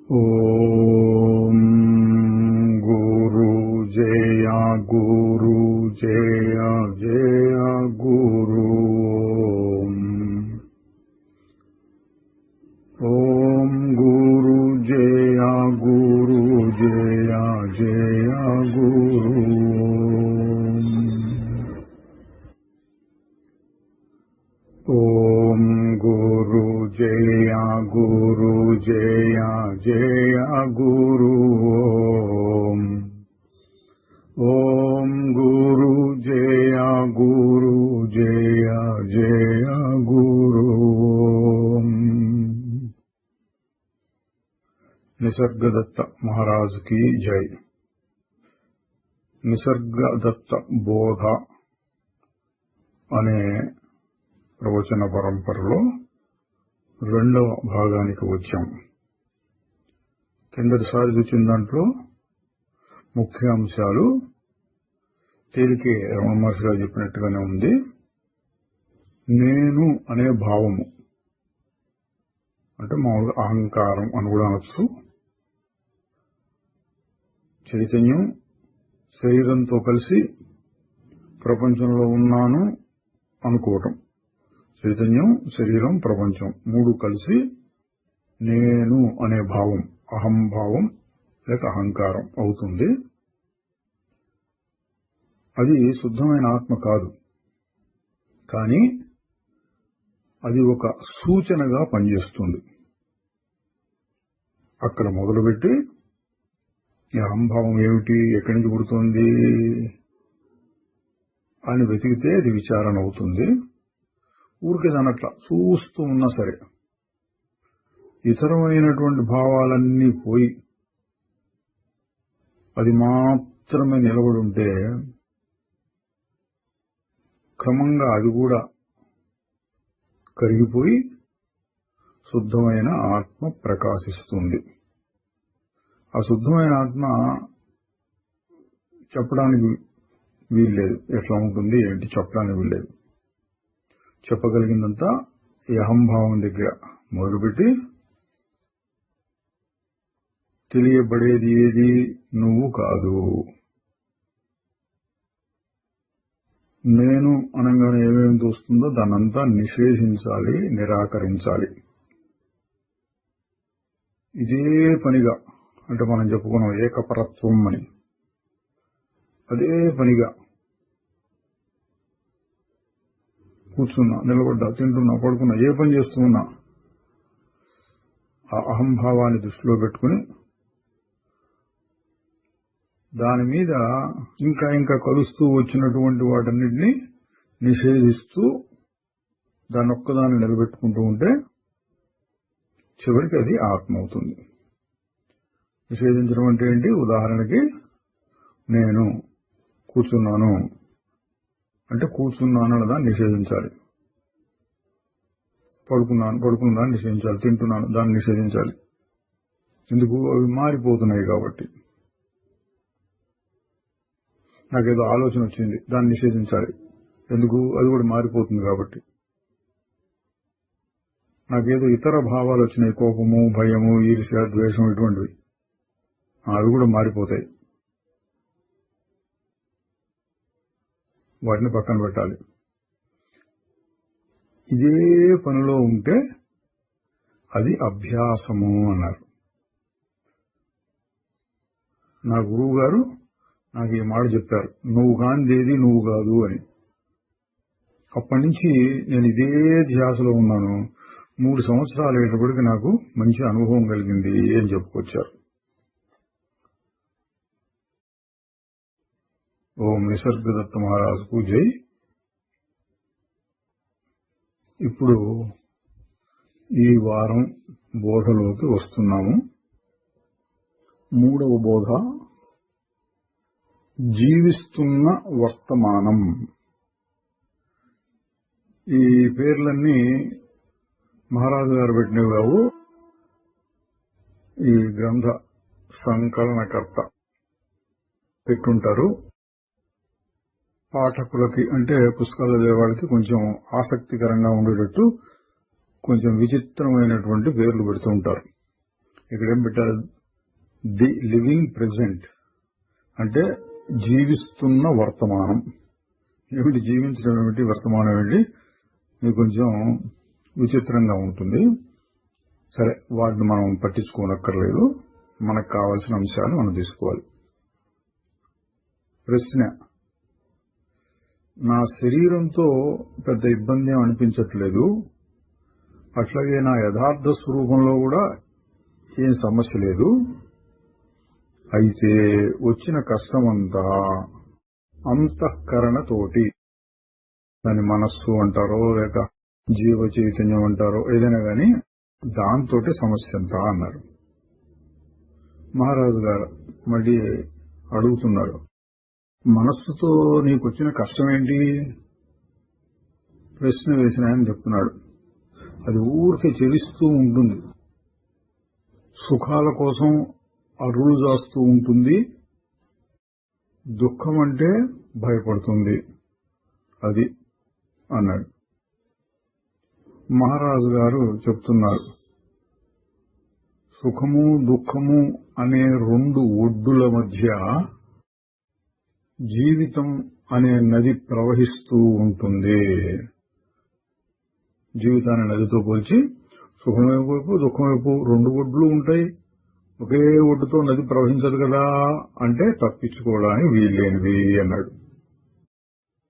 ఓం గురు జయ గురు జయ జయ గురు ఓం గురు జయ గురు జయ జయ గురు ఓం గురు జయ గురు జయ జయ గురు ఓం గురు జయ గురు జయ జయ గురు నిసర్గదత్త మహారాజు की జై. నిసర్గదత్త బోధ అనే ప్రవచన పరంపరలో రెండవ భాగానికి వచ్చాం. కిందటిసారి చూసిన దాంట్లో ముఖ్య అంశాలు తేలికే రమణ మహర్షి గారు చెప్పినట్టుగానే ఉంది. నేను అనే భావము అంటే మామూలుగా అహంకారం అని కూడా అనొచ్చు. చైతన్యం శరీరంతో కలిసి ప్రపంచంలో ఉన్నాను అనుకోవటం. చైతన్యం, శరీరం, ప్రపంచం మూడు కలిసి నేను అనే భావం, అహంభావం లేక అహంకారం అవుతుంది. అది శుద్ధమైన ఆత్మ కాదు, కానీ అది ఒక సూచనగా పనిచేస్తుంది. అక్కడ మొదలుపెట్టి ఈ అహంభావం ఏమిటి, ఎక్కడి నుంచి పుడుతుంది అని వెతికితే అది విచారణ అవుతుంది. ఊరికే దానట్లా చూస్తూ ఉన్నా సరే ఇతరమైనటువంటి భావాలన్నీ పోయి అది మాత్రమే నిలబడి ఉంటే క్రమంగా అది కూడా కరిగిపోయి శుద్ధమైన ఆత్మ ప్రకాశిస్తుంది. ఆ శుద్ధమైన ఆత్మ చెప్పడానికి వీల్లేదు, ఎట్లా ఉంటుంది ఏంటి చెప్పడానికి వీల్లేదు. చెప్పగలిగిందంతా ఈ అహంభావం దగ్గర మొదలుపెట్టి తెలియబడేది ఏది నువ్వు కాదు. నేను అనగానే ఏమేమి తోస్తుందో దాన్నంతా నిషేధించాలి, నిరాకరించాలి. ఇదే పనిగా అంటే మనం చెప్పుకున్నాం ఏకపరత్వం అని, అదే పనిగా కూర్చున్నా, నిలబడ్డా, తింటున్నా, పడుకున్నా, ఏ పని చేస్తున్నా ఆ అహంభావాన్ని దృష్టిలో పెట్టుకుని దాని మీద ఇంకా ఇంకా కలుస్తూ వచ్చినటువంటి వాటన్నిటినీ నిషేధిస్తూ దాన్ని ఒక్కదాన్ని నిలబెట్టుకుంటూ ఉంటే చివరికి అది ఆత్మ అవుతుంది. నిషేధించడం అంటే ఏంటి? ఉదాహరణకి నేను కూర్చున్నాను అంటే కూర్చున్నాను దాన్ని నిషేధించాలి. పడుకున్నాను నిషేధించాలి. తింటున్నాను దాన్ని నిషేధించాలి. ఎందుకు? అవి మారిపోతున్నాయి కాబట్టి. నాకేదో ఆలోచన వచ్చింది, దాన్ని నిషేధించాలి. ఎందుకు? అది కూడా మారిపోతుంది కాబట్టి. నాకేదో ఇతర భావాలు వచ్చినాయి, కోపము, భయము, ఈర్ష్య, ద్వేషం, ఇటువంటివి, అవి కూడా మారిపోతాయి. వాటిని పక్కన పెట్టాలి. ఇదే పనిలో ఉంటే అది అభ్యాసము అన్నారు. నా గురువు గారు నాకు ఈ మాట చెప్పారు, నువ్వు కానిదేది నువ్వు కాదు అని. అప్పటి నుంచి నేను ఇదే ధ్యాసలో ఉన్నాను. 3 సంవత్సరాలు అయ్యేటప్పటికి నాకు మంచి అనుభవం కలిగింది అని చెప్పుకొచ్చారు. ఓం నిసర్గదత్త మహారాజుకు జై. ఇప్పుడు ఈ వారం బోధలోకి వస్తున్నాము. 3వ బోధ జీవిస్తున్న వర్తమానం. ఈ పేర్లన్నీ మహారాజు గారు పెట్టినవి కావు, ఈ గ్రంథ సంకలనకర్త పెట్టుంటారు. పాఠకులకి అంటే పుస్తకాలు చదివే వాళ్ళకి కొంచెం ఆసక్తికరంగా ఉండేటట్టు కొంచెం విచిత్రమైనటువంటి పేర్లు పెడుతూ ఉంటారు. ఇక్కడేం పెట్టారు? ది లివింగ్ ప్రెజెంట్ అంటే జీవిస్తున్న వర్తమానం. ఏమిటి జీవించడం ఏమిటి, వర్తమానం ఏమిటి? ఇది కొంచెం విచిత్రంగా ఉంటుంది. సరే, వాటిని మనం పట్టించుకోనక్కర్లేదు. మనకు కావాల్సిన అంశాలు మనం తీసుకోవాలి. ప్రశ్న: నా శరీరంతో పెద్ద ఇబ్బంది అనిపించట్లేదు, అట్లాగే నా యథార్థ స్వరూపంలో కూడా ఏం సమస్య లేదు. అయితే వచ్చిన కష్టమంతా అంతఃకరణతోటి, దాని మనస్సు అంటారో లేక జీవ చైతన్యం అంటారో ఏదైనా గాని, దాంతో సమస్య అంతా అన్నారు. మహారాజు గారు మళ్ళీ అడుగుతున్నారు, మనస్సుతో నీకొచ్చిన కష్టమేంటి? ప్రశ్న వేసిన ఆయన చెప్తున్నాడు, అది ఊరికే చెలిస్తూ ఉంటుంది, సుఖాల కోసం అరులు జాస్తూ ఉంటుంది, దుఃఖం అంటే భయపడుతుంది, అది అన్నాడు. మహారాజు గారు చెప్తున్నారు, సుఖము దుఃఖము అనే రెండు ఒడ్డుల మధ్య జీవితం అనే నది ప్రవహిస్తూ ఉంటుంది. జీవితాన్ని నదితో పోల్చి సుఖం వైపు దుఃఖం వైపు రెండు ఒడ్లు ఉంటాయి. ఒకే ఒడ్డుతో నది ప్రవహించదు కదా అంటే తప్పించుకోవడానికి వీల్లేనివి అన్నాడు.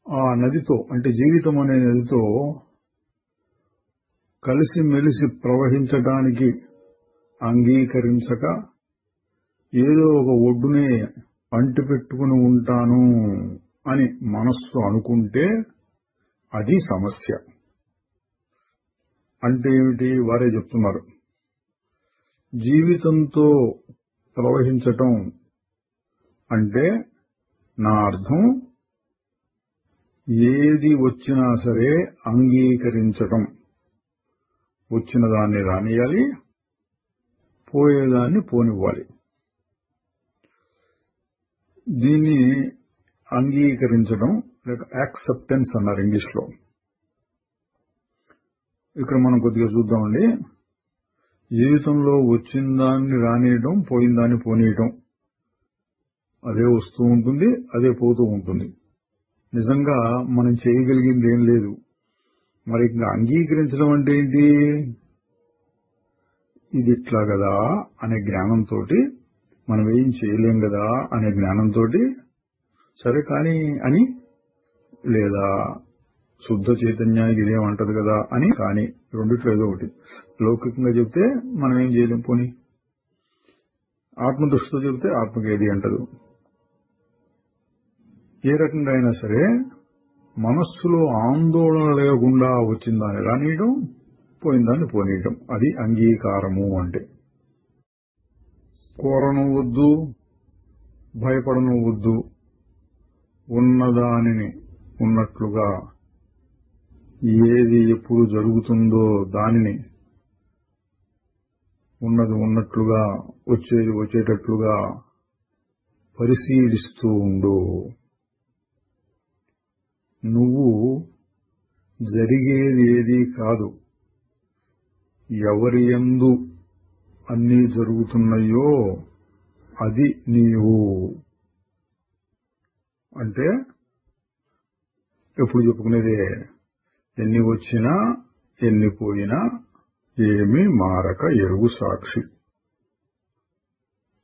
ఆ నదితో అంటే జీవితం అనే నదితో కలిసిమెలిసి ప్రవహించడానికి అంగీకరించక ఏదో ఒక ఒడ్డునే అంటిపెట్టుకుని ఉంటాను అని మనస్సు అనుకుంటే అది సమస్య. అంటే ఏమిటి? వారే చెప్తున్నారు, జీవితంతో ప్రవహించటం అంటే నా అర్థం ఏది వచ్చినా సరే అంగీకరించటం. వచ్చిన దాన్ని రానియాలి, పోయేదాన్ని పోనివ్వాలి. దీన్ని అంగీకరించడం లేక యాక్సెప్టెన్స్ అన్నారు ఇంగ్లీష్లో. ఇక్కడ మనం కొద్దిగా చూద్దామండి. జీవితంలో వచ్చిన దాన్ని రానియడం, పోయిన దాన్ని పోనీయటం, అదే వస్తూ ఉంటుంది, అదే పోతూ ఉంటుంది. నిజంగా మనం చేయగలిగింది ఏం లేదు. మరి ఇంకా అంగీకరించడం అంటే ఏంటి? ఇది ఇట్లా కదా అనే జ్ఞానంతో, మనం ఏం చేయలేం కదా అనే జ్ఞానంతో సరే కానీ అని, లేదా శుద్ధ చైతన్యానికి ఇదేమంటది కదా అని కానీ, రెండిట్లో ఏదో ఒకటి. లౌకికంగా చెప్తే మనం ఏం చేయలేం పోని, ఆత్మదృష్టితో చెబితే ఆత్మకి ఏది అంటదు. ఏ రకంగా అయినా సరే మనస్సులో ఆందోళన లేకుండా వచ్చిందాన్ని రానియడం, పోయిందాన్ని పోనీయడం, అది అంగీకారము అంటే. కోరను వద్దు, భయపడను వద్దు, ఉన్నదానిని ఉన్నట్లుగా, ఏది ఎప్పుడు జరుగుతుందో దానిని ఉన్నది ఉన్నట్లుగా, వచ్చేది వచ్చేటట్లుగా పరిశీలిస్తూ ఉండు. నువ్వు జరిగేది ఏదీ కాదు, ఎవరి యందు అన్నీ జరుగుతున్నాయో అది నీవు. అంటే ఎప్పుడు చెప్పుకునేదే, ఎన్ని వచ్చినా ఎన్ని పోయినా ఏమీ మారక ఎరుగు సాక్షి.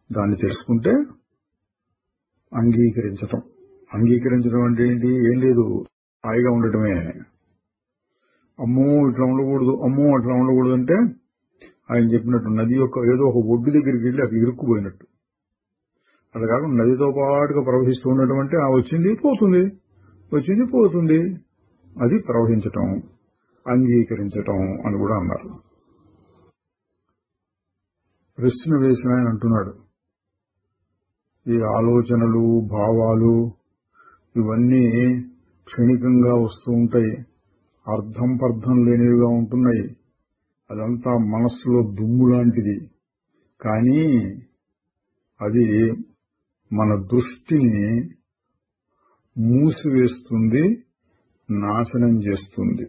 దాన్ని తెలుసుకుంటే అంగీకరించటం. అంగీకరించడం అంటే ఏంటి? ఏం లేదు, హాయిగా ఉండటమే. అమ్మో ఇట్లా ఉండకూడదు, అమ్మో అట్లా ఉండకూడదు అంటే ఆయన చెప్పినట్టు నది యొక్క ఏదో ఒక ఒడ్డు దగ్గరికి వెళ్ళి అక్కడ ఇరుక్కుపోయినట్టు. అలా కాకుండా నదితో పాటుగా ప్రవహిస్తూ ఉండటం అంటే ఆ వచ్చింది పోతుంది, వచ్చింది పోతుంది, అది ప్రవహించటం, అంగీకరించటం అని కూడా అన్నారు. ప్రశ్న వేసిన ఆయన అంటున్నాడు, ఈ ఆలోచనలు భావాలు ఇవన్నీ క్షణికంగా వస్తూ ఉంటాయి, అర్థం పర్థం లేనివిగా ఉంటున్నాయి, అదంతా మనస్సులో దుమ్ము లాంటిది. కానీ అది మన దృష్టిని మూసివేస్తుంది, నాశనం చేస్తుంది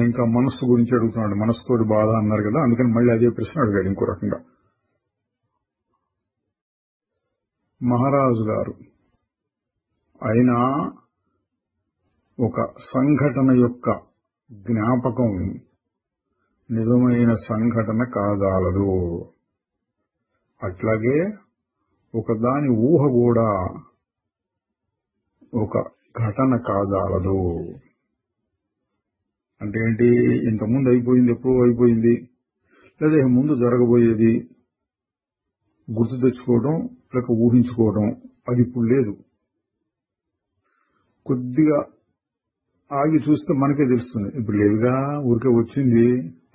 ఇంకా మనస్సు గురించి అడుగుతున్నాడు. మనస్సుతోటి బాధ అన్నారు కదా, అందుకని మళ్ళీ అదే ప్రశ్న అడిగాడు ఇంకో రకంగా. మహారాజు గారు అయినా ఒక సంఘటన యొక్క జ్ఞాపకం నిజమైన సంఘటన కాజాలదు. అట్లాగే ఒకదాని ఊహ కూడా ఒక ఘటన కాజాలదు. అంటే ఏంటి? ఇంతకుముందు అయిపోయింది, ఎప్పుడో అయిపోయింది, లేదా ముందు జరగబోయేది గుర్తు తెచ్చుకోవడం లేక ఊహించుకోవడం, అది ఇప్పుడు లేదు. కొద్దిగా ఆగి చూస్తే మనకే తెలుస్తుంది, ఇప్పుడు లేదుగా, ఊరికే వచ్చింది,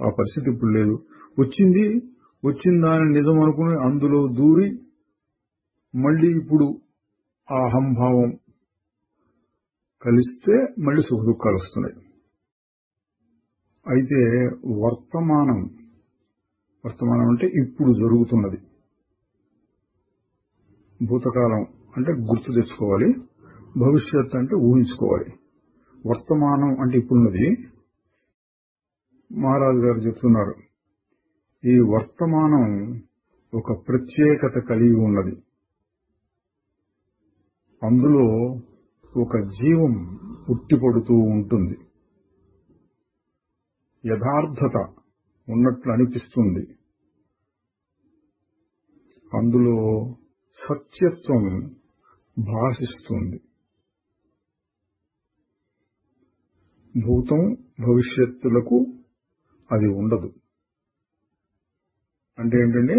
ఆ పరిస్థితి ఇప్పుడు లేదు. వచ్చిన దాని నిజం అనుకుని అందులో దూరి మళ్ళీ ఇప్పుడు ఆ అహంభావం కలిస్తే మళ్ళీ సుఖ దుఃఖాలు వస్తున్నాయి. అయితే వర్తమానం అంటే ఇప్పుడు జరుగుతున్నది. భూతకాలం అంటే గుర్తు తెచ్చుకోవాలి, భవిష్యత్ అంటే ఊహించుకోవాలి. వర్తమానం అంటే ఇప్పుడున్నది. మహారాజు గారు చెప్తున్నారు, ఈ వర్తమానం ఒక ప్రత్యేకత కలిగి ఉన్నది. అందులో ఒక జీవం పుట్టిపడుతూ ఉంటుంది. యథార్థత ఉన్నట్లు అనిపిస్తుంది. అందులో సత్యత్వం భాషిస్తుంది. భూతం భవిష్యత్తులకు అది ఉండదు. అంటే ఏంటంటే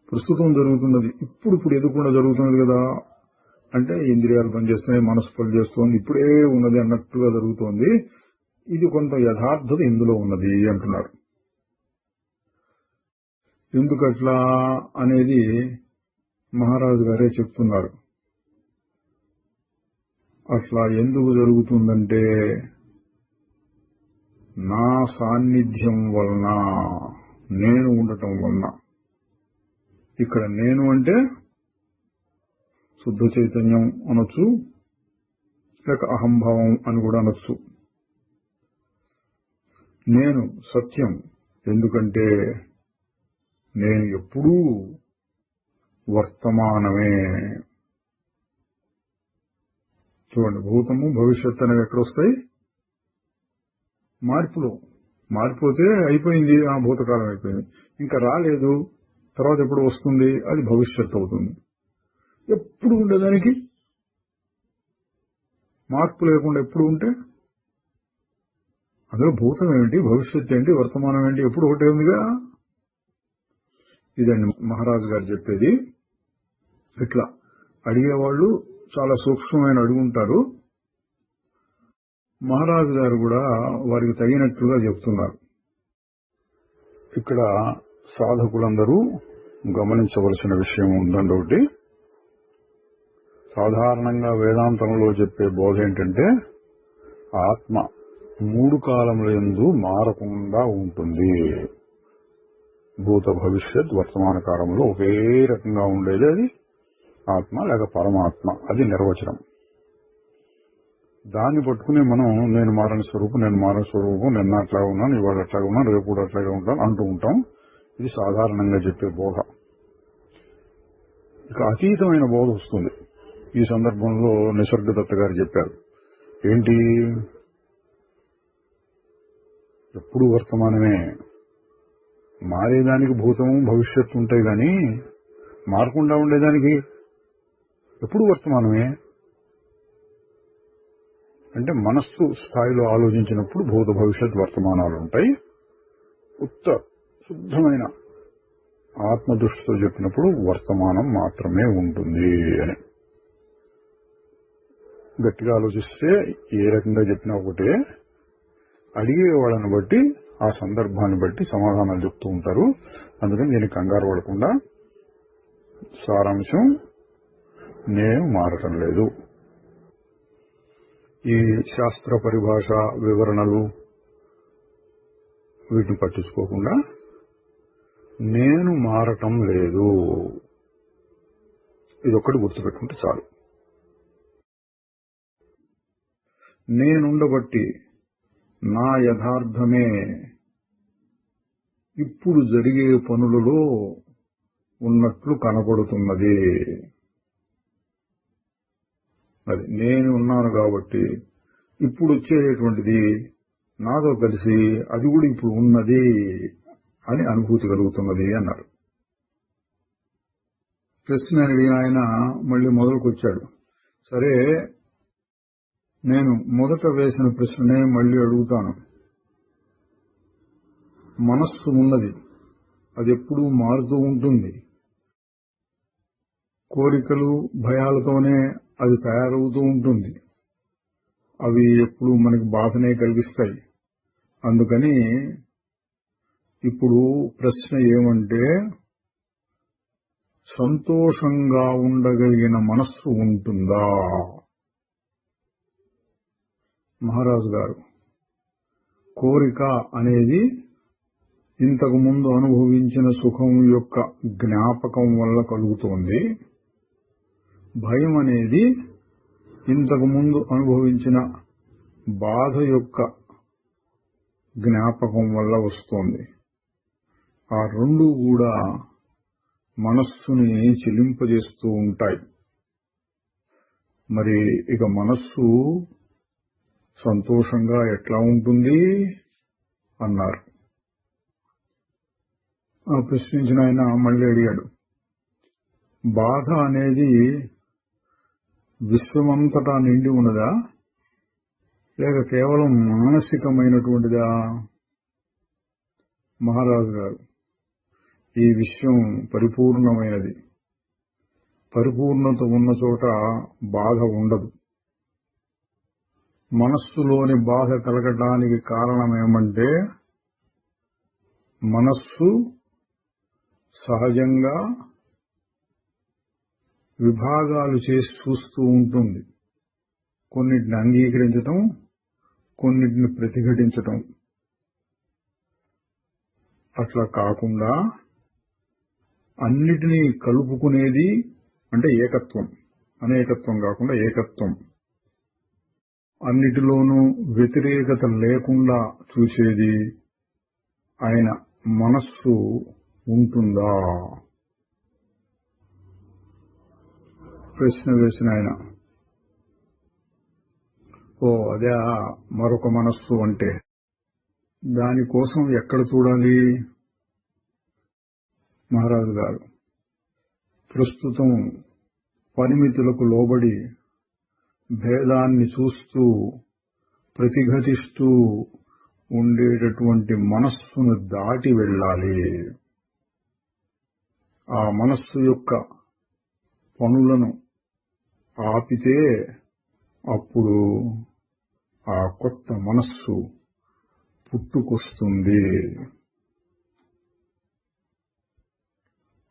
ప్రస్తుతం జరుగుతున్నది ఇప్పుడు ఎదుకుండా జరుగుతున్నది కదా, అంటే ఇంద్రియాలు పనిచేస్తున్నాయి, మనసు పనిచేస్తోంది, ఇప్పుడే ఉన్నది అన్నట్టుగా జరుగుతోంది. ఇది కొంత యథార్థత ఇందులో ఉన్నది అంటున్నారు. ఎందుకట్లా అనేది మహారాజు గారే చెప్తున్నారు. అట్లా ఎందుకు జరుగుతుందంటే నా సాన్నిధ్యం వలన, నేను ఉండటం వలన. ఇక్కడ నేను అంటే శుద్ధ చైతన్యం అనొచ్చు, లేక అహంభావం అని కూడా అనొచ్చు. నేను సత్యం, ఎందుకంటే నేను ఎప్పుడూ వర్తమానమే. చూడండి, భూతము భవిష్యత్తు అనేవి ఎక్కడొస్తాయి? మార్పులో. మారిపోతే అయిపోయింది, ఆ భూతకాలం అయిపోయింది, ఇంకా రాలేదు, తర్వాత ఎప్పుడు వస్తుంది, అది భవిష్యత్తు అవుతుంది. ఎప్పుడు ఉండేదానికి మార్పు లేకుండా ఎప్పుడు ఉంటే అందులో భూతం ఏమిటి, భవిష్యత్తు ఏంటి, వర్తమానం ఏంటి, ఎప్పుడు ఒకటే ఉందిగా. ఇదండి మహారాజు గారు చెప్పేది. ఇట్లా అడిగేవాళ్ళు చాలా సూక్ష్మమైన అడుగుంటారు. మహారాజు గారు కూడా వారికి తగినట్లుగా చెప్తున్నారు. ఇక్కడ సాధకులందరూ గమనించవలసిన విషయం ఉందండి. ఒకటి, సాధారణంగా వేదాంతంలో చెప్పే బోధ ఏంటంటే ఆత్మ 3 కాలముల యందు మారకుండా ఉంటుంది. భూత భవిష్యత్ వర్తమాన కాలంలో ఒకే రకంగా ఉండేది అది ఆత్మ లేక పరమాత్మ. అది నిర్వచనం. దాన్ని పట్టుకుని మనం నేను మారని స్వరూపం, నిన్న అట్లా ఉన్నాను, ఇవాళ అట్లాగా ఉన్నాను, రేపు కూడా అట్లాగే ఉంటాను అంటూ ఉంటాం. ఇది సాధారణంగా చెప్పే బోధ. ఇక అతీతమైన బోధ వస్తుంది. ఈ సందర్భంలో నిసర్గదత్త గారు చెప్పారు. ఏంటి? ఎప్పుడు వర్తమానమే, మారేదానికి భూతము భవిష్యత్తు ఉంటాయి, కానీ మారకుండా ఉండేదానికి ఎప్పుడు వర్తమానమే. అంటే మనస్సు స్థాయిలో ఆలోచించినప్పుడు భూత భవిష్యత్ వర్తమానాలు ఉంటాయి. శుద్ధమైన ఆత్మదృష్టితో చెప్పినప్పుడు వర్తమానం మాత్రమే ఉంటుంది అని. గట్టిగా ఆలోచిస్తే ఏ రకంగా చెప్పినా ఒకటే. అడిగే వాళ్ళని బట్టి, ఆ సందర్భాన్ని బట్టి సమాధానాలు చెప్తూ ఉంటారు. అందుకని నేను కంగారు పడకుండా సారాంశం, నేను మారటం లేదు. ఈ శాస్త్ర పరిభాష వివరణలు వీటిని పట్టించుకోకుండా నేను మారటం లేదు, ఇదొక్కటి గుర్తుపెట్టుకుంటే చాలు. నేనుండబట్టి నా యథార్థమే ఇప్పుడు జరిగే పనులలో ఉన్నట్లు కనపడుతున్నది. అది నేను ఉన్నాను కాబట్టి ఇప్పుడు వచ్చేటువంటిది నాతో కలిసి అది కూడా ఇప్పుడు ఉన్నది అని అనుభూతి కలుగుతున్నది అన్నారు. ప్రశ్న అడిగిన ఆయన మళ్ళీ మొదలుకొచ్చాడు. సరే, నేను మొదట వేసిన ప్రశ్ననే మళ్ళీ అడుగుతాను. మనస్సు ఉన్నది, అది ఎప్పుడూ మారుతూ ఉంటుంది. కోరికలు భయాలతోనే అది తయారవుతూ ఉంటుంది. అవి ఎప్పుడూ మనకి బాధనే కలిగిస్తాయి. అందుకని ఇప్పుడు ప్రశ్న ఏమంటే, సంతోషంగా ఉండగలిగిన మనస్సు ఉంటుందా? మహారాజు గారు, కోరిక అనేది ఇంతకు ముందు అనుభవించిన సుఖం యొక్క జ్ఞాపకం వల్ల కలుగుతోంది. భయం అనేది ఇంతకు ముందు అనుభవించిన బాధ యొక్క జ్ఞాపకం వల్ల వస్తోంది. ఆ రెండు కూడా మనస్సుని చెలింపజేస్తూ ఉంటాయి. మరి ఇక మనస్సు సంతోషంగా ఎట్లా ఉంటుంది అన్నారు. ప్రశ్నించిన ఆయన మళ్ళీ అడిగాడు, బాధ అనేది విశ్వమంతటా నిండి ఉన్నదా, లేక కేవలం మానసికమైనటువంటిదా? మహారాజు గారు, ఈ విశ్వం పరిపూర్ణమైనది. పరిపూర్ణత ఉన్న చోట బాధ ఉండదు. మనస్సులోని బాధ కలగడానికి కారణమేమంటే, మనస్సు సహజంగా విభాగాలు చేసి చూస్తూ ఉంటుంది. కొన్నిటిని అంగీకరించటం, కొన్నిటిని ప్రతిఘటించటం. అట్లా కాకుండా అన్నిటినీ కలుపుకునేది అంటే ఏకత్వం. అనేకత్వం కాకుండా ఏకత్వం. అన్నిటిలోనూ వ్యతిరేకత లేకుండా చూసేది ఆయన మనస్సు ఉంటుందా? ప్రశ్న వేసిన ఆయన, అదే మరొక మనస్సు అంటే, దానికోసం ఎక్కడ చూడాలి? మహారాజు గారు, ప్రస్తుతం పరిమితులకు లోబడి భేదాన్ని చూస్తూ ప్రతిఘటిస్తూ ఉండేటటువంటి మనస్సును దాటి వెళ్ళాలి. ఆ మనస్సు యొక్క పనులను ఆపితే అప్పుడు ఆ కొత్త మనస్సు పుట్టుకొస్తుంది.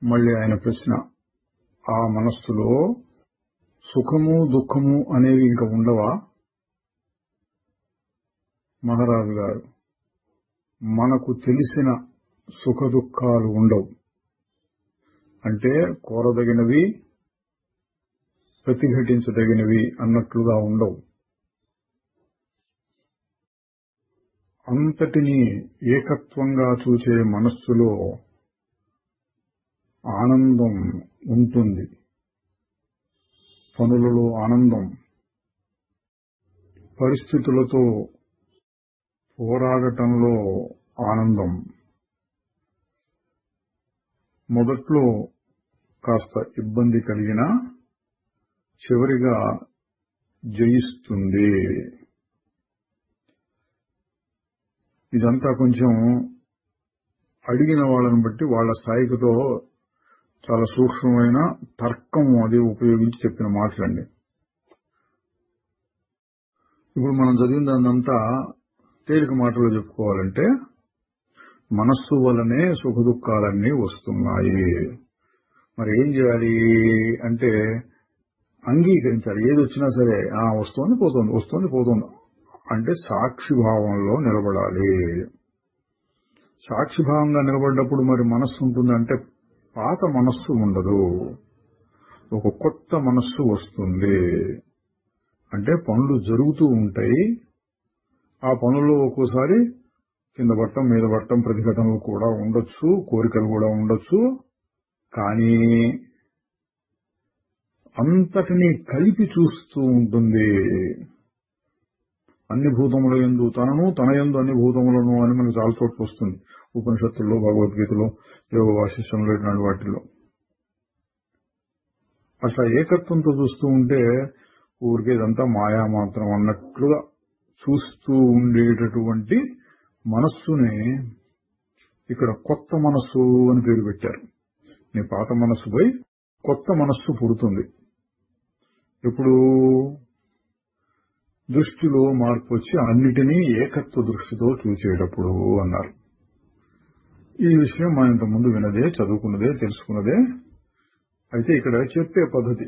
మళ్ళీ ఆయన ప్రశ్న, ఆ మనస్సులో సుఖము దుఃఖము అనేవి ఇంకా ఉండవా? మహారాజు గారు, మనకు తెలిసిన సుఖ దుఃఖాలు ఉండవు. అంటే కోరదగినవి, ప్రతిఘటించదగినవి అన్నట్లుగా ఉండవు. అంతటినీ ఏకత్వంగా చూసే మనస్సులో ఆనందం ఉంటుంది. పనులలో ఆనందం, పరిస్థితులతో పోరాడటంలో ఆనందం. మొదట్లో కాస్త ఇబ్బంది కలిగినా చివరిగా జయిస్తుంది. ఇదంతా కొంచెం అడిగిన వాళ్ళని బట్టి వాళ్ళ స్థాయికతో చాలా సూక్ష్మమైన తర్కం అది ఉపయోగించి చెప్పిన మాటలండి. ఇప్పుడు మనం చదివిన దాన్నంతా తేలిక మాటలో చెప్పుకోవాలంటే, మనస్సు వల్లనే సుఖ దుఃఖాలన్నీ వస్తున్నాయి. మరి ఏం చేయాలి అంటే, అంగీకరించాలి. ఏది వచ్చినా సరే వస్తోంది పోతోంది, వస్తోంది పోతోంది అంటే సాక్షిభావంలో నిలబడాలి. సాక్షిభావంగా నిలబడ్డప్పుడు మరి మనస్సు ఉంటుందంటే పాత మనస్సు ఉండదు, ఒక కొత్త మనస్సు వస్తుంది. అంటే పనులు జరుగుతూ ఉంటాయి, ఆ పనుల్లో ఒక్కోసారి కింద పట్టం మీద పట్టం ప్రతిఘటనలు కూడా ఉండొచ్చు, కోరికలు కూడా ఉండొచ్చు. కానీ అంతటినీ కలిపి చూస్తూ ఉంటుంది. అన్ని భూతముల యందు తనను, తన యందు అన్ని భూతములను అని మనకు చాలా చోట్ల వస్తుంది. ఉపనిషత్తుల్లో, భగవద్గీతలో, యోగ వాసిష్టంలో, ఇట్లాంటి వాటిల్లో. అట్లా ఏకత్వంతో చూస్తూ ఉంటే ఊరికే ఇదంతా మాయా మాత్రం అన్నట్లుగా చూస్తూ ఉండేటటువంటి మనస్సుని ఇక్కడ కొత్త మనస్సు అని పేరు పెట్టారు. నీ పాత మనస్సుపై కొత్త మనస్సు పుడుతుంది. ఇప్పుడు దృష్టిలో మార్పు వచ్చి అన్నిటినీ ఏకత్వ దృష్టితో చూసేటప్పుడు అన్నారు. ఈ విషయం మనం ఇంతకుముందు వినదే, చదువుకున్నదే, తెలుసుకున్నదే. అయితే ఇక్కడ చెప్పే పద్ధతి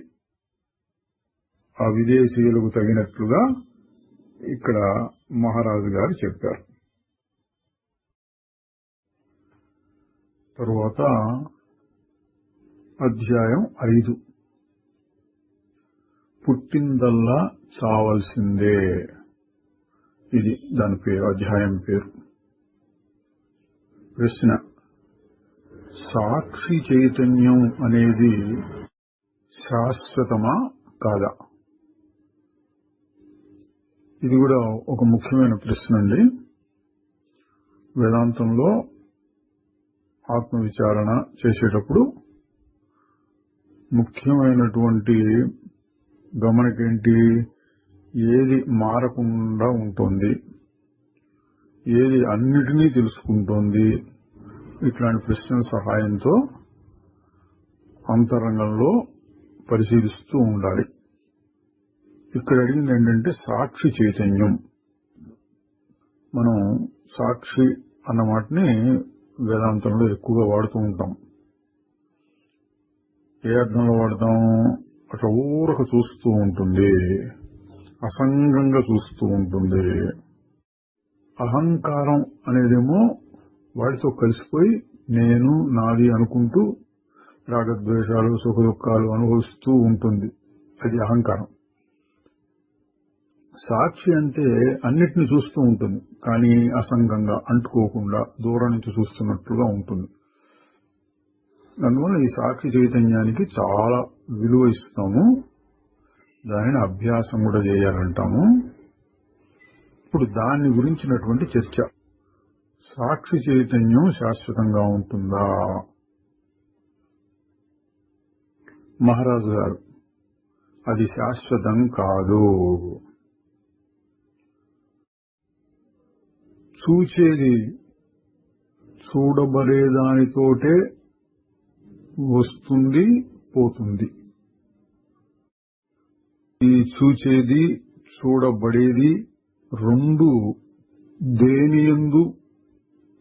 ఆ విదేశీయులకు తగినట్లుగా ఇక్కడ మహారాజు గారు చెప్పారు. తరువాత అధ్యాయం 5. పుట్టిందల్లా చావలసిందే. ఇది దాని పేరు, అధ్యాయం పేరు. ప్రశ్న: సాక్షి చైతన్యం అనేది శాశ్వతమా కాదా? ఇది కూడా ఒక ముఖ్యమైన ప్రశ్న అండి. వేదాంతంలో ఆత్మవిచారణ చేసేటప్పుడు ముఖ్యమైనటువంటి గమనికేంటి? ఏది మారకుండా ఉంటుంది, ఏది అన్నిటినీ తెలుసుకుంటోంది, ఇట్లాంటి ప్రశ్నల సహాయంతో అంతరంగంలో పరిశీలిస్తూ ఉండాలి. ఇక్కడ అడిగింది ఏంటంటే సాక్షి చైతన్యం. మనం సాక్షి అన్న మాటని వేదాంతంలో ఎక్కువగా వాడుతూ ఉంటాం. ఏ అర్థంలో వాడతాం? అట్లా ఊరక చూస్తూ ఉంటుంది, అసంగంగా చూస్తూ ఉంటుంది. అహంకారం అనేదేమో వాటితో కలిసిపోయి నేను, నాది అనుకుంటూ రాగద్వేషాలు, సుఖ దుఃఖాలు అనుభవిస్తూ ఉంటుంది. అది అహంకారం. సాక్షి అంటే అన్నిటిని చూస్తూ ఉంటుంది, కానీ అసంగంగా, అంటుకోకుండా దూరం నుంచి చూస్తున్నట్లుగా ఉంటుంది. అందువల్ల ఈ సాక్షి చైతన్యానికి చాలా విలువ ఇస్తాము. దానిని అభ్యాసం కూడా చేయాలంటాము. ఇప్పుడు దాని గురించినటువంటి చర్చ. సాక్షి చైతన్యం శాశ్వతంగా ఉంటుందా? మహారాజు గారు, అది శాశ్వతం కాదు. చూచేది చూడబడేదానితోటే వస్తుంది, పోతుంది. ఈ చూచేది, చూడబడేది రెండు దేనియందు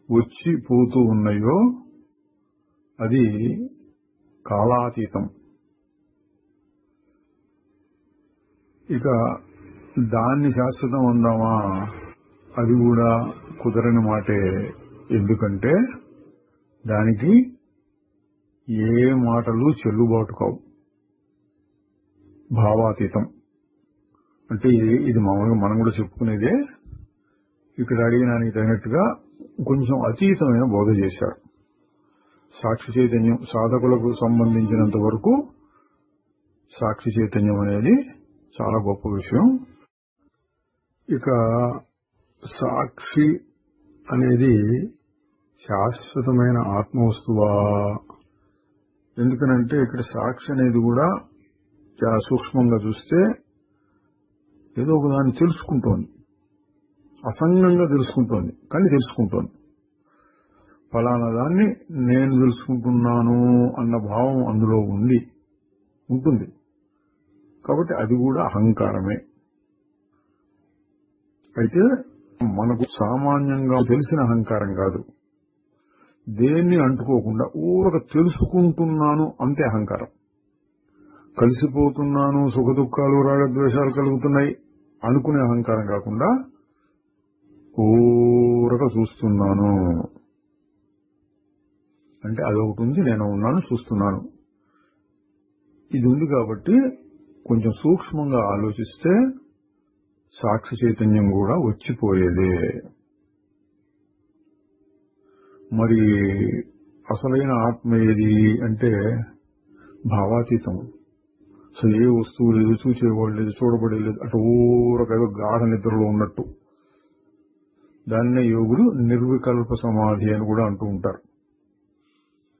వచ్చి పోతూ ఉన్నాయో అది కాలాతీతం. ఇక దాన్ని శాశ్వతం అందామా? అది కూడా కుదరని మాటే. ఎందుకంటే దానికి ఏ మాటలు చెల్లుబాటు కావు. భావాతీతం అంటే ఇది మామూలుగా మనం కూడా చెప్పుకునేదే. ఇక్కడ అడిగినానికి తగినట్టుగా కొంచెం అతీతమైన బోధ చేశారు. సాక్షి చైతన్యం సాధకులకు సంబంధించినంత వరకు సాక్షి చైతన్యం అనేది చాలా గొప్ప విషయం. ఇక సాక్షి అనేది శాశ్వతమైన ఆత్మవస్తువా? ఎందుకనంటే ఇక్కడ సాక్షి అనేది కూడా చాలా సూక్ష్మంగా చూస్తే ఏదో ఒకదాన్ని తెలుసుకుంటోంది, అసంగంగా తెలుసుకుంటోంది, కానీ తెలుసుకుంటోంది. ఫలానా దాన్ని నేను తెలుసుకుంటున్నాను అన్న భావం అందులో ఉంటుంది. కాబట్టి అది కూడా అహంకారమే. అయితే మనకు సామాన్యంగా తెలిసిన అహంకారం కాదు. దేన్ని అంటుకోకుండా ఊరక తెలుసుకుంటున్నాను అంతే అహంకారం. కలిసిపోతున్నాను, సుఖ దుఃఖాలు, రాగద్వేషాలు కలుగుతున్నాయి అనుకునే అహంకారం కాకుండా ఊరక చూస్తున్నాను అంటే అదొకటి ఉంది, నేను ఉన్నాను, చూస్తున్నాను. ఇది ఉంది కాబట్టి కొంచెం సూక్ష్మంగా ఆలోచిస్తే సాక్షి చైతన్యం కూడా వచ్చిపోయేదే. మరి అసలైన ఆత్మ ఏది అంటే భావాతీతం. అసలు ఏ వస్తువు లేదు, చూసేవాళ్ళు లేదు, చూడబడేలేదు, అటు ఊరకేదో గాఢ నిద్రలో ఉన్నట్టు. దాన్నే యోగులు నిర్వికల్ప సమాధి అని కూడా అంటూ ఉంటారు.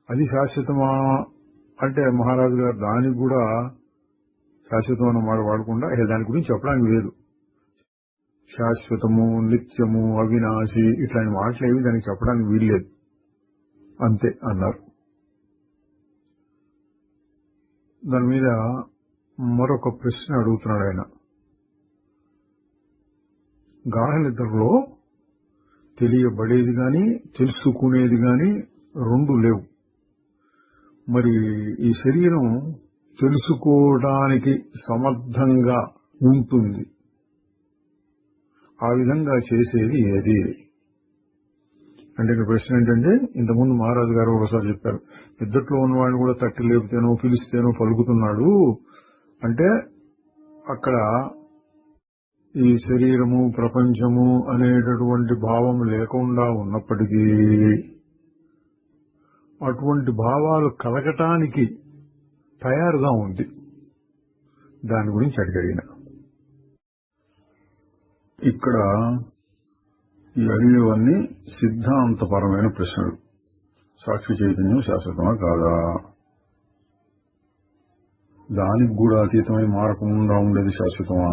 అది శాశ్వతమా అంటే మహారాజు గారు దానికి కూడా శాశ్వతం అన్న మాట వాడకుండా దాని గురించి చెప్పడానికి లేదు. శాశ్వతము, నిత్యము, అవినాశి ఇట్లాంటి మాటలేవి దానికి చెప్పడానికి వీల్లేదు, అంతే అన్నారు. దాని మీద మరొక ప్రశ్న అడుగుతున్నాడు ఆయన. గాఢ నిద్రలో తెలియబడేది గాని తెలుసుకునేది గాని రెండు లేవు. మరి ఈ శరీరం తెలుసుకోవడానికి సమర్థంగా ఉంటుంది. ఆ విధంగా చేసేది ఏది అంటే ఇక్కడ ప్రశ్న ఏంటంటే, ఇంతకుముందు మహారాజు గారు ఒకసారి చెప్పారు, నిద్రలో ఉన్నవాడిని కూడా తట్టి లేపితేనో పిలిస్తేనో పలుకుతున్నాడు అంటే అక్కడ ఈ శరీరము ప్రపంచము అనేటటువంటి భావం లేకుండా ఉన్నప్పటికీ అటువంటి భావాలు కలగటానికి తయారుగా ఉంది. దాని గురించి అడిగిన ఇక్కడ ఈ అడిగేవన్నీ సిద్ధాంతపరమైన ప్రశ్నలు. సాక్షి చైతన్యం శాశ్వతమా కాదా, దానికి కూడా అతీతమై మారకుండా ఉండేది శాశ్వతమా,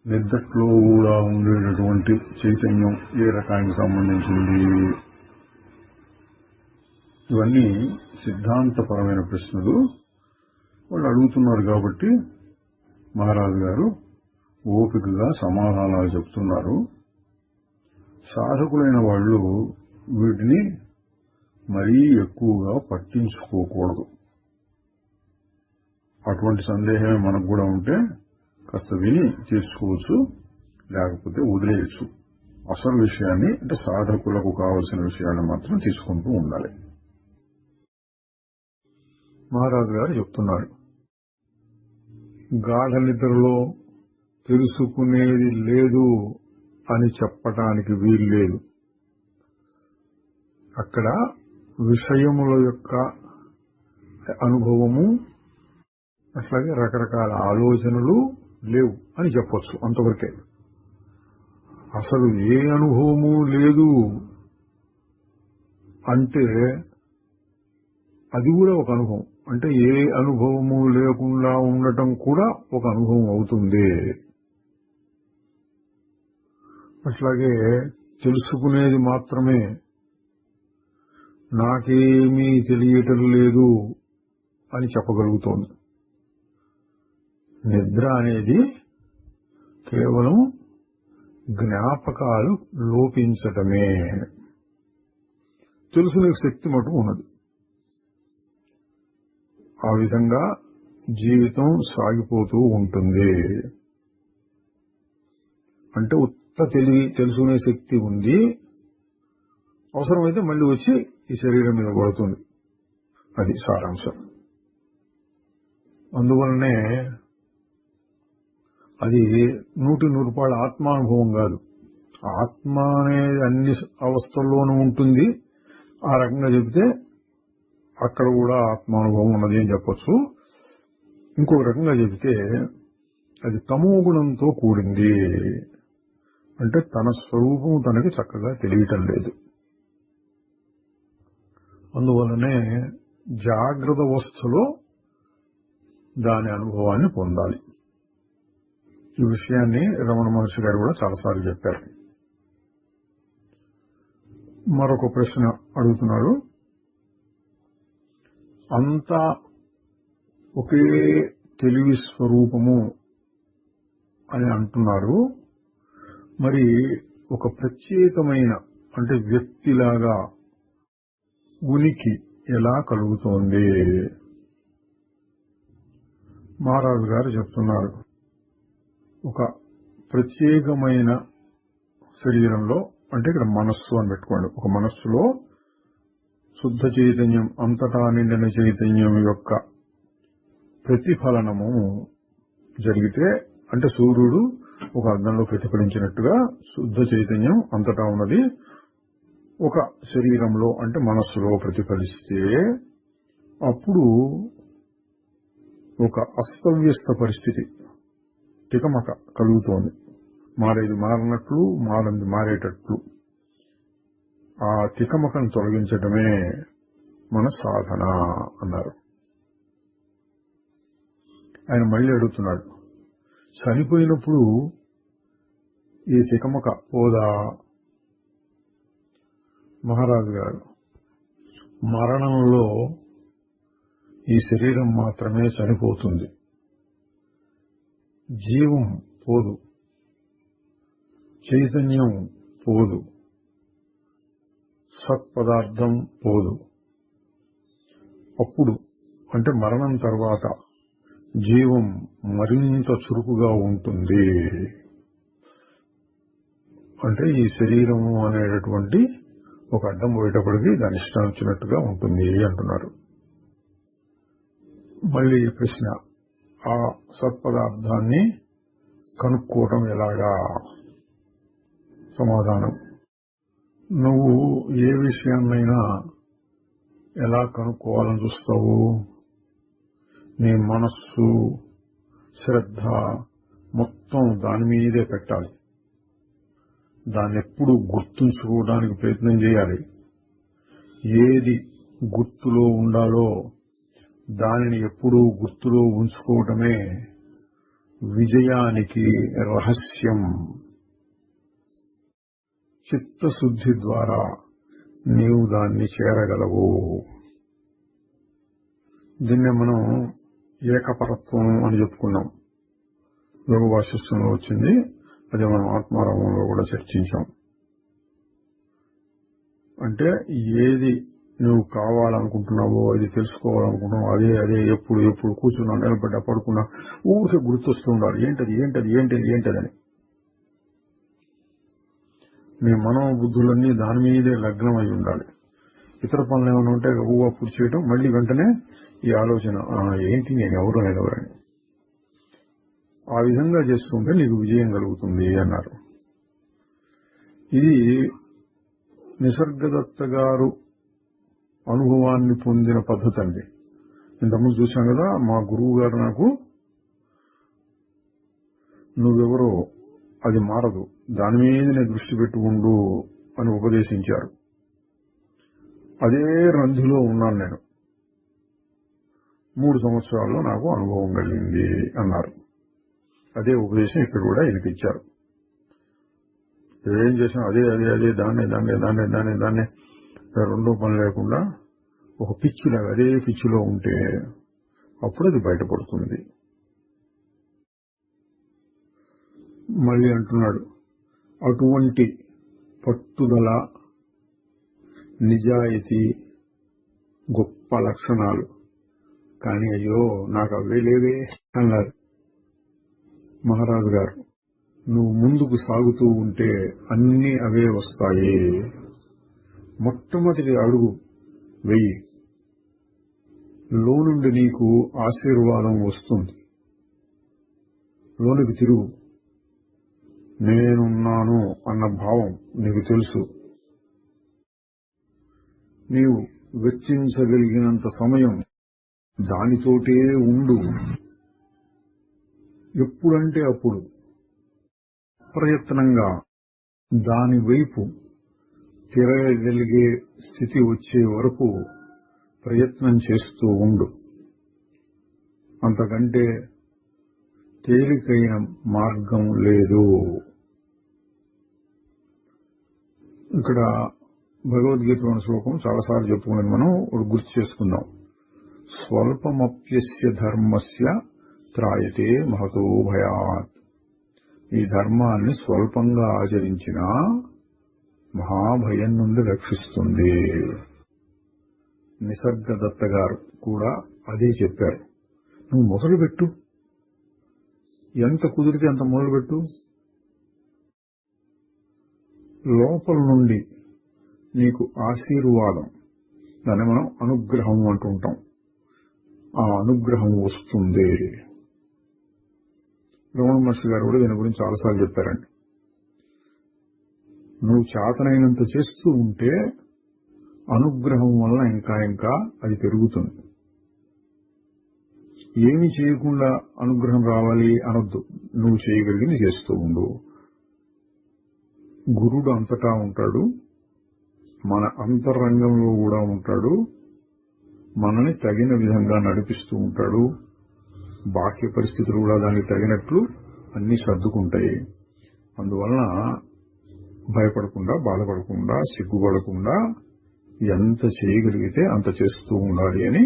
నిద్రలో కూడా ఉండేటటువంటి చైతన్యం ఏ రకానికి సంబంధించింది, ఇవన్నీ సిద్ధాంతపరమైన ప్రశ్నలు వాళ్ళు అడుగుతున్నారు. కాబట్టి మహారాజు గారు ఓపికగా సమాధానాలు చెప్తున్నారు. సాధకులైన వాళ్ళు వీటిని మరీ ఎక్కువగా పట్టించుకోకూడదు. అటువంటి సందేహమే మనకు కూడా ఉంటే కాస్త విని తీర్చుకోవచ్చు, లేకపోతే వదిలేయచ్చు. అసలు విషయాన్ని అంటే సాధకులకు కావలసిన విషయాన్ని మాత్రం తీసుకుంటూ ఉండాలి. మహారాజు గారు చెప్తున్నారు, గాఢ నిద్రలో తెలుసుకునేది లేదు అని చెప్పటానికి వీల్లేదు. అక్కడ విషయముల యొక్క అనుభవము అట్లాగే రకరకాల ఆలోచనలు లేవు అని చెప్పొచ్చు, అంతవరకే. అసలు ఏ అనుభవము లేదు అంటే అది కూడా ఒక అనుభవం. అంటే ఏ అనుభవము లేకుండా ఉండటం కూడా ఒక అనుభవం అవుతుంది. అట్లాగే తెలుసుకునేది మాత్రమే నాకేమీ తెలియటం లేదు అని చెప్పగలుగుతోంది. నిద్ర అనేది కేవలం జ్ఞాపకాలు లోపించటమే, తెలుసుకునే శక్తి మటుకు ఉన్నది. ఆ విధంగా జీవితం సాగిపోతూ ఉంటుంది. అంటే తెలుసుకునే శక్తి ఉంది, అవసరమైతే మళ్ళీ వచ్చి ఈ శరీరం మీద పడుతుంది. అది సారాంశం. అందువల్లనే అది 100% ఆత్మానుభవం కాదు. ఆత్మ అనేది అన్ని అవస్థల్లోనూ ఉంటుంది. ఆ రకంగా చెబితే అక్కడ కూడా ఆత్మానుభవం ఉన్నది అని చెప్పొచ్చు. ఇంకొక రకంగా చెబితే అది తమో గుణంతో కూడింది. అంటే తన స్వరూపం తనకి చక్కగా తెలియటం లేదు. అందువల్లనే జాగ్రత్త అవస్థలో దాని అనుభవాన్ని పొందాలి. ఈ విషయాన్ని రమణ మహర్షి గారు కూడా చాలాసార్లు చెప్పారు. మరొక ప్రశ్న అడుగుతున్నారు. అంతా ఒకే తెలివి స్వరూపము అని అంటున్నారు. మరి ఒక ప్రత్యేకమైన అంటే వ్యక్తిలాగా ఉనికి ఎలా కలుగుతోంది? మహారాజు గారు చెప్తున్నారు, ఒక ప్రత్యేకమైన శరీరంలో అంటే ఇక్కడ మనస్సు అని పెట్టుకోండి. ఒక మనస్సులో శుద్ధ చైతన్యం, అంతటా నిండిన చైతన్యం యొక్క ప్రతిఫలనము జరిగితే అంటే సూర్యుడు ఒక అద్దంలో ప్రతిఫలించినట్టుగా శుద్ధ చైతన్యం అంతటా ఉన్నది ఒక శరీరంలో అంటే మనస్సులో ప్రతిఫలిస్తే అప్పుడు ఒక అస్తవ్యస్త పరిస్థితి తికమక కలుగుతోంది. మారేది మారినట్లు, మారంది మారేటట్లు. ఆ తికమకను తొలగించటమే మన సాధన అన్నారు. ఆయన మళ్ళీ అడుగుతున్నాడు, చనిపోయినప్పుడు ఈ తికమక పోదా? మహారాజు గారు, మరణంలో ఈ శరీరం మాత్రమే చనిపోతుంది, జీవం పోదు, చైతన్యం పోదు, సత్పదార్థం పోదు. అప్పుడు అంటే మరణం తర్వాత జీవం మరింత చురుకుగా ఉంటుంది. అంటే ఈ శరీరము అనేటటువంటి ఒక అడ్డం పోయేటప్పటికి దాని ఇష్టం వచ్చినట్టుగా ఉంటుంది అంటున్నారు. మళ్ళీ ప్రశ్న, ఆ సత్పదార్థాన్ని కనుక్కోవటం ఎలాగా? సమాధానం, నువ్వు ఏ విషయాన్నైనా ఎలా కనుక్కోవాలని చూస్తావు? నీ మనస్సు, శ్రద్ధ మొత్తం దాని మీదే పెట్టాలి. దాన్ని ఎప్పుడూ గుర్తుంచుకోవడానికి ప్రయత్నం చేయాలి. ఏది గుర్తులో ఉండాలో దానిని ఎప్పుడూ గుర్తులో ఉంచుకోవటమే విజయానికి రహస్యం. చిత్తశుద్ధి ద్వారా నీవు దాన్ని చేరగలవు. దీన్నే మనం ఏకపరత్వం అని చెప్పుకున్నాం. యోగ వాసిష్టంలో వచ్చింది. అదే మనం ఆత్మారామంలో కూడా చర్చించాం. అంటే ఏది నువ్వు కావాలనుకుంటున్నావో, అది తెలుసుకోవాలనుకుంటున్నావు, అదే అదే ఎప్పుడు ఎప్పుడు కూర్చున్నా, నిలబడ్డా, పడుకున్నా ఊరికే గుర్తొస్తూ ఉండాలి. ఏంటది ఏంటది ఏంటది ఏంటదని. నీ మనోబుద్ధులన్నీ దాని మీదే లగ్నం అయి ఉండాలి. ఇతర పనులు ఏమైనా ఉంటే అప్పుడు చేయటం, మళ్ళీ వెంటనే ఈ ఆలోచన, ఏంటి నేను ఎవరని. ఆ విధంగా చేస్తుంటే నీకు విజయం కలుగుతుంది అన్నారు. ఇది నిసర్గదత్త గారు అనుభవాన్ని పొందిన పద్ధతి అండి. ఇంతకుముందు చూశాం కదా, మా గురువు గారు నాకు నువ్వెవరో అది మారదు, దాని మీదనే దృష్టి పెట్టుకుండు అని ఉపదేశించారు. అదే రంధిలో ఉన్నాను నేను. 3 సంవత్సరాల్లో నాకు అనుభవం కలిగింది అన్నారు. అదే ఉపదేశం ఇక్కడ కూడా ఇచ్చారు. ఏం చేసినా అదే అదే అదే దాన్నే రెండో పని లేకుండా ఒక పిచ్చిలాగా అదే పిచ్చిలో ఉంటే అప్పుడు అది బయటపడుతుంది. మళ్ళీ అంటున్నాడు, అటువంటి పట్టుదల, నిజాయితీ గొప్ప లక్షణాలు, కానీ అయ్యో నాకు అవే లేవే అన్నారు మహారాజు గారు. నువ్వు ముందుకు సాగుతూ ఉంటే అన్నీ అవే వస్తాయి. మొట్టమొదటి అడుగు వెయ్యి, లోనుండి నీకు ఆశీర్వాదం వస్తుంది. లోనికి తిరుగు. నేనున్నాను అన్న భావం నీకు తెలుసు. నీవు వెచ్చించగలిగినంత సమయం దానితోటే ఉండు. ఎప్పుడంటే అప్పుడు ప్రయత్నంగా దాని వైపు తిరగగలిగే స్థితి వచ్చే వరకు ప్రయత్నం చేస్తూ ఉండు. అంతకంటే తేలికైన మార్గం లేదు. ఇక్కడ భగవద్గీతలోని శ్లోకం చాలాసార్లు చెప్పుకున్నది, మనం గుర్తు చేసుకుందాం. స్వల్పమప్యస్య ధర్మస్య త్రాయతే మహతో భయాత్. ఈ ధర్మాన్ని స్వల్పంగా ఆచరించినా మహాభయం నుండి రక్షిస్తుంది. నిసర్గదత్త గారు కూడా అదే చెప్పారు. నువ్వు మొదలుపెట్టు, ఎంత కుదిరితే అంత మొదలుపెట్టు. లోపల నుండి నీకు ఆశీర్వాదం, దాన్ని మనం అనుగ్రహం అంటుంటాం, ఆ అనుగ్రహం వస్తుంది. రమణ మహర్షి గారు కూడా దీని గురించి చాలాసార్లు చెప్పారండి. నువ్వు చేతనైనంత చేస్తూ ఉంటే అనుగ్రహం వల్ల ఇంకా ఇంకా అది పెరుగుతుంది. ఏమి చేయకుండా అనుగ్రహం రావాలి అనొద్దు. నువ్వు చేయగలిగింది చేస్తూ ఉండు. గురుడు అంతటా ఉంటాడు, మన అంతరంగంలో కూడా ఉంటాడు, మనని తగిన విధంగా నడిపిస్తూ ఉంటాడు. బాహ్య పరిస్థితులు కూడా దానికి తగినట్లు అన్ని సర్దుకుంటాయి. అందువలన భయపడకుండా, బాధపడకుండా, సిగ్గుపడకుండా ఎంత చేయగలిగితే అంత చేస్తూ ఉండాలి అని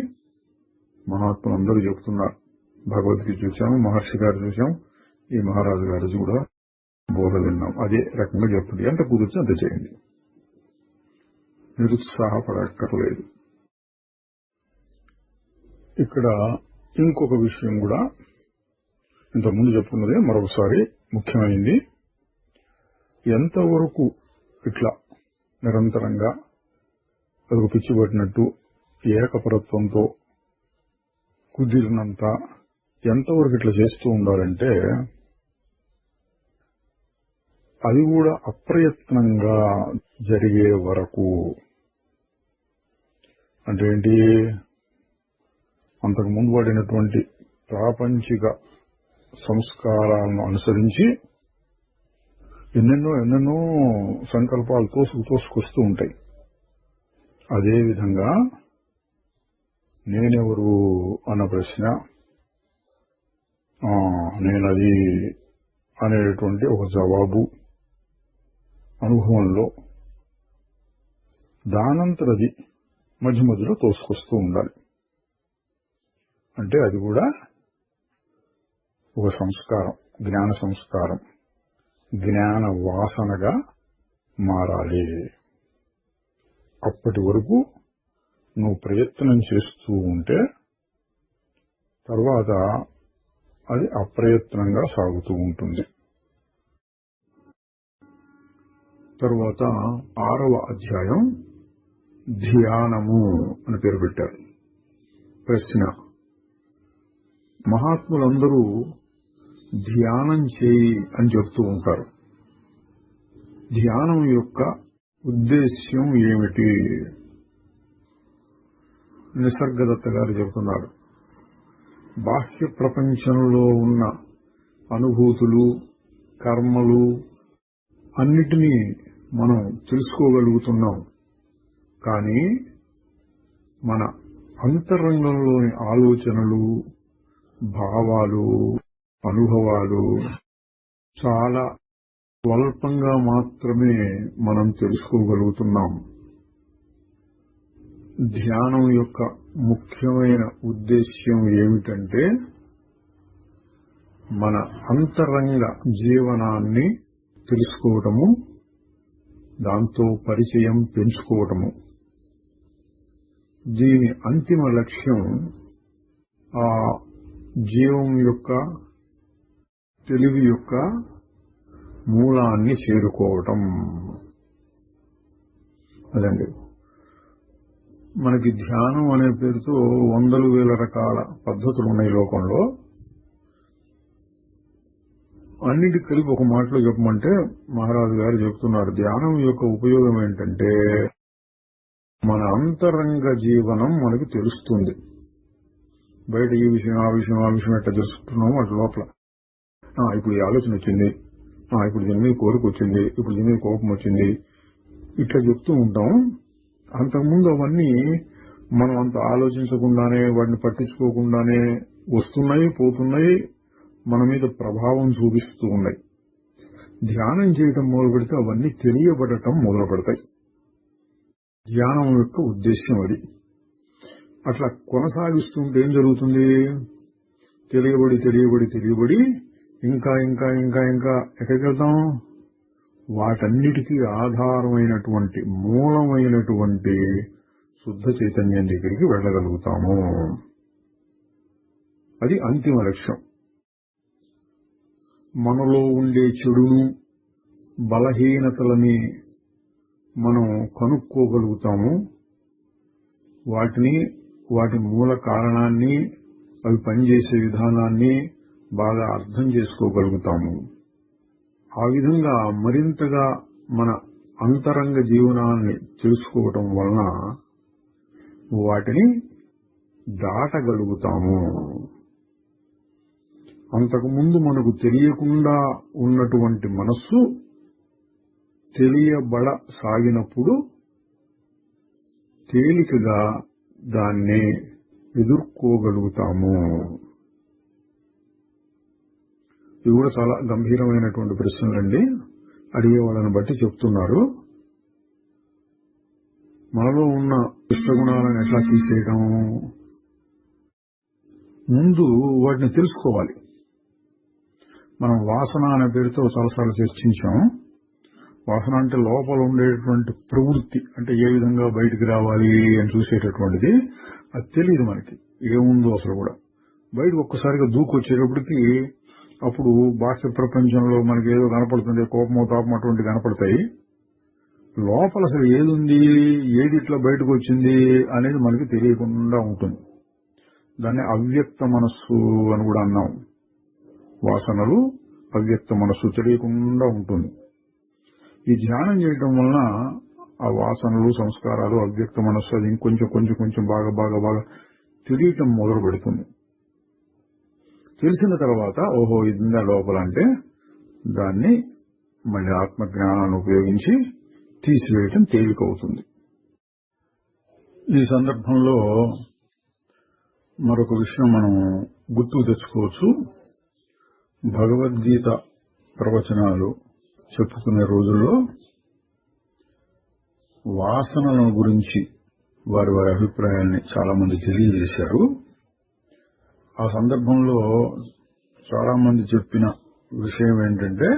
మహాత్ములందరూ చెబుతున్నారు. భగవద్గీత చూశాము, మహర్షి గారు చూశాం, ఈ మహారాజు గారు కూడా బోధ విన్నాం. అదే రకంగా చెప్తుంది. ఎంత కుదిరితే అంత చేయండి, నిరుత్సాహపడక్కర్లేదు. ఇక్కడ ఇంకొక విషయం కూడా ఇంతకుముందు చెప్పుకున్నదే మరొకసారి ముఖ్యమైనది. ఎంతవరకు ఇట్లా నిరంతరంగా అదొక పిచ్చి పట్టినట్టు ఏకపరత్వంతో కుదిరినంత ఎంతవరకు ఇట్లా చేస్తూ ఉండాలంటే, అది కూడా అప్రయత్నంగా జరిగే వరకు. అంటే ఏంటి? అంతకు ముందు పడినటువంటి ప్రాపంచిక సంస్కారాలను అనుసరించి ఎన్నెన్నో సంకల్పాలు తోసుకొస్తూ ఉంటాయి. అదేవిధంగా నేనెవరు అన్న ప్రశ్న, నేనది అనేటువంటి ఒక జవాబు అనుభవంలో దానంతరది మధ్య మధ్యలో తోసుకొస్తూ ఉండాలి. అంటే అది కూడా ఒక సంస్కారం, జ్ఞాన సంస్కారం, జ్ఞాన వాసనగా మారాలి. అప్పటి వరకు నువ్వు ప్రయత్నం చేస్తూ ఉంటే తర్వాత అది అప్రయత్నంగా సాగుతూ ఉంటుంది. తరువాత 6వ అధ్యాయం ధ్యానము అని పేరు పెట్టారు. ప్రశ్న: మహాత్ములందరూ ధ్యానం చేయి అని చెప్తూ ఉంటారు. ధ్యానం యొక్క ఉద్దేశ్యం ఏమిటి? నిసర్గదత్త గారు చెబుతున్నారు. బాహ్య ప్రపంచంలో ఉన్న అనుభూతులు, కర్మలు అన్నిటినీ మనం తెలుసుకోగలుగుతున్నాం. కానీ మన అంతరంగంలోని ఆలోచనలు, భావాలు, అనుభవాలు చాలా స్వల్పంగా మాత్రమే మనం తెలుసుకోగలుగుతున్నాం. ధ్యానం యొక్క ముఖ్యమైన ఉద్దేశ్యం ఏమిటంటే మన అంతరంగ జీవనాన్ని తెలుసుకోవటము, దాంతో పరిచయం పెంచుకోవటము. దీని అంతిమ లక్ష్యం ఆ జీవం యొక్క తెలివి యొక్క మూలాన్ని చేరుకోవటం. అదండి. మనకి ధ్యానం అనే పేరుతో వందలు వేల రకాల పద్ధతులు ఉన్నాయి లోకంలో. అన్నిటి కలిపి ఒక మాటలో చెప్పమంటే మహారాజు గారు చెప్తున్నారు, ధ్యానం యొక్క ఉపయోగం ఏంటంటే మన అంతరంగ జీవనం మనకి తెలుస్తుంది. బయట ఈ విషయం ఆ విషయం ఎట్లా తెలుసుకుంటున్నామో అటు లోపల ఇప్పుడు ఈ ఆలోచన వచ్చింది, ఇప్పుడు దీని మీద కోరిక వచ్చింది, ఇప్పుడు దీని మీద కోపం వచ్చింది, ఇట్లా చెప్తూ ఉంటాం. అంతకుముందు అవన్నీ మనం అంత ఆలోచించకుండానే, వాటిని పట్టించుకోకుండానే వస్తున్నాయి, పోతున్నాయి, మన మీద ప్రభావం చూపిస్తూ ఉన్నాయి. ధ్యానం చేయటం మొదలు పెడితే అవన్నీ తెలియబడటం మొదలు పెడతాయి. ధ్యానం యొక్క ఉద్దేశ్యం అది. అట్లా కొనసాగిస్తుంటే ఏం జరుగుతుంది? తెలియబడి ఇంకా ఎక్కడికి వెళ్తాం? వాటన్నిటికీ ఆధారమైనటువంటి మూలమైనటువంటి శుద్ధ చైతన్యం దగ్గరికి వెళ్ళగలుగుతాము. అది అంతిమ లక్ష్యం. మనలో ఉండే చెడును, బలహీనతలని మనం కనుక్కోగలుగుతాము. వాటి మూల కారణాన్ని, అవి పనిచేసే విధానాన్ని బాగా అర్థం చేసుకోగలుగుతాము. ఆ విధంగా మరింతగా మన అంతరంగ జీవనాన్ని తెలుసుకోవటం వలన వాటిని దాటగలుగుతాము. అంతకుముందు మనకు తెలియకుండా ఉన్నటువంటి మనస్సు తెలియబడసాగినప్పుడు తేలికగా దాన్ని ఎదుర్కోగలుగుతాము. ఇవి కూడా చాలా గంభీరమైనటువంటి ప్రశ్నలండి. అడిగే వాళ్ళని బట్టి చెప్తున్నారు. మనలో ఉన్న దుష్టగుణాలను ఎట్లా తీసేయడం? ముందు వాటిని తెలుసుకోవాలి. మనం వాసన అనే పేరుతో చాలాసార్లు చర్చించాం. వాసన అంటే లోపల ఉండేటువంటి ప్రవృత్తి, అంటే ఏ విధంగా బయటికి రావాలి అని చూసేటటువంటిది. అది తెలియదు మనకి ఏముందో అసలు కూడా. బయటకు ఒక్కసారిగా దూకొచ్చేటప్పటికి అప్పుడు బాహ్య ప్రపంచంలో మనకి ఏదో కనపడుతుంది, కోపమో తాపం అటువంటి కనపడతాయి. లోపల అసలు ఏది ఉంది, ఏది ఇట్లా బయటకు వచ్చింది అనేది మనకి తెలియకుండా ఉంటుంది. దాన్ని అవ్యక్త మనస్సు అని కూడా అన్నాం. వాసనలు అవ్యక్త మనస్సు తెలియకుండా ఉంటుంది. ఈ ధ్యానం చేయటం వలన ఆ వాసనలు, సంస్కారాలు, అవ్యక్త మనస్సు అది ఇంకొంచెం కొంచెం కొంచెం బాగా బాగా బాగా తెలియటం మొదలు పెడుతుంది. తెలిసిన తర్వాత ఓహో ఇదిందా లోపల అంటే దాన్ని మళ్ళీ ఆత్మజ్ఞానాన్ని ఉపయోగించి తీసివేయటం తేలికవుతుంది. ఈ సందర్భంలో మరొక విషయం మనం గుర్తుకు తెచ్చుకోవచ్చు. భగవద్గీత ప్రవచనాలు చెప్పుకునే రోజుల్లో వాసనల గురించి వారి వారి అభిప్రాయాన్ని చాలా మంది తెలియజేశారు. ఆ సందర్భంలో చాలా మంది చెప్పిన విషయం ఏంటంటే,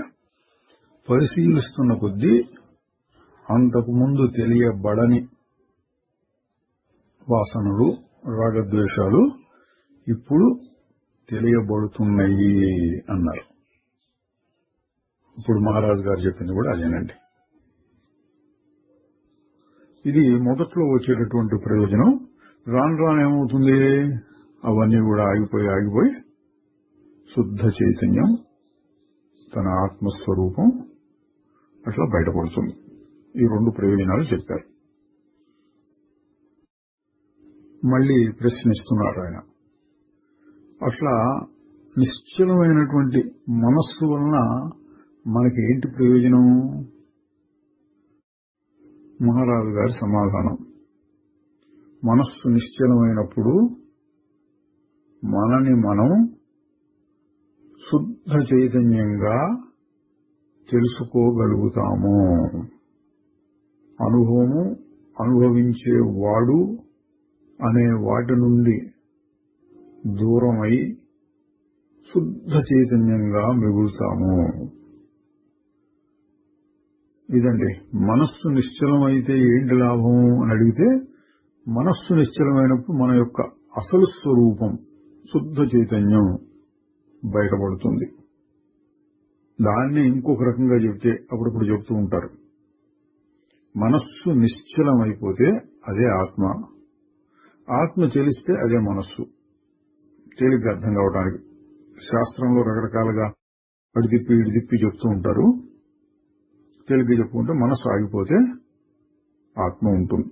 పరిశీలిస్తున్న కొద్దీ అంతకుముందు తెలియబడని వాసనలు, రాగద్వేషాలు ఇప్పుడు తెలియబడుతున్నాయి అన్నారు. ఇప్పుడు మహారాజు గారు చెప్పింది కూడా అదేనండి. ఇది మొదట్లో వచ్చేటటువంటి ప్రయోజనం. రాను రాను ఏమవుతుంది, అవన్నీ కూడా ఆగిపోయి శుద్ధ చైతన్యం తన ఆత్మస్వరూపం అట్లా బయటపడుతుంది. ఈ రెండు ప్రయోజనాలు చెప్పారు. మళ్ళీ ప్రశ్నిస్తున్నారు ఆయన. అట్లా నిశ్చలమైనటువంటి మనస్సు వలన మనకి ఏంటి ప్రయోజనం? మహారాజు గారి సమాధానం, మనస్సు నిశ్చలమైనప్పుడు మనని మనం శుద్ధ చైతన్యంగా తెలుసుకోగలుగుతాము. అనుభవము, అనుభవించేవాడు అనే వాటి నుండి దూరమై శుద్ధ చైతన్యంగా మిగులుతాము. ఇదండి. మనస్సు నిశ్చలమైతే ఏంటి లాభం అని అడిగితే, మనస్సు నిశ్చలమైనప్పుడు మన యొక్క అసలు స్వరూపం శుద్ధ చైతన్యం బయటపడుతుంది. దాన్ని ఇంకొక రకంగా చెప్తే అప్పుడప్పుడు చెప్తూ ఉంటారు, మనస్సు నిశ్చలమైపోతే అదే ఆత్మ, ఆత్మ తెలిస్తే అదే మనస్సు. తేలిగ్గా అర్థం కావడానికి శాస్త్రంలో రకరకాలుగా అటు తిప్పి ఇటు తిప్పి చెప్తూ ఉంటారు. తేలిగ్గా చెప్పుకుంటే మనస్సు ఆగిపోతే ఆత్మ ఉంటుంది.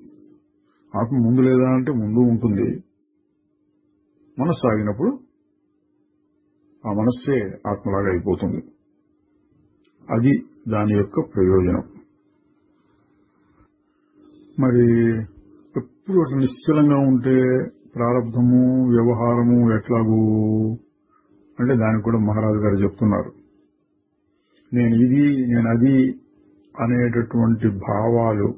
ఆత్మ ముందు లేదా అంటే ముందు ఉంటుంది. మనస్సు ఆగినప్పుడు ఆ మనస్సే ఆత్మలాగా అయిపోతుంది. అది దాని యొక్క ప్రయోజనం. మరి ఎప్పుడు అట్లా నిశ్చలంగా ఉంటే ప్రారంధము, వ్యవహారము ఎట్లాగూ అంటే దానికి కూడా మహారాజు గారు చెప్తున్నారు. నేను ఇది, నేను అది అనేటటువంటి భావాలు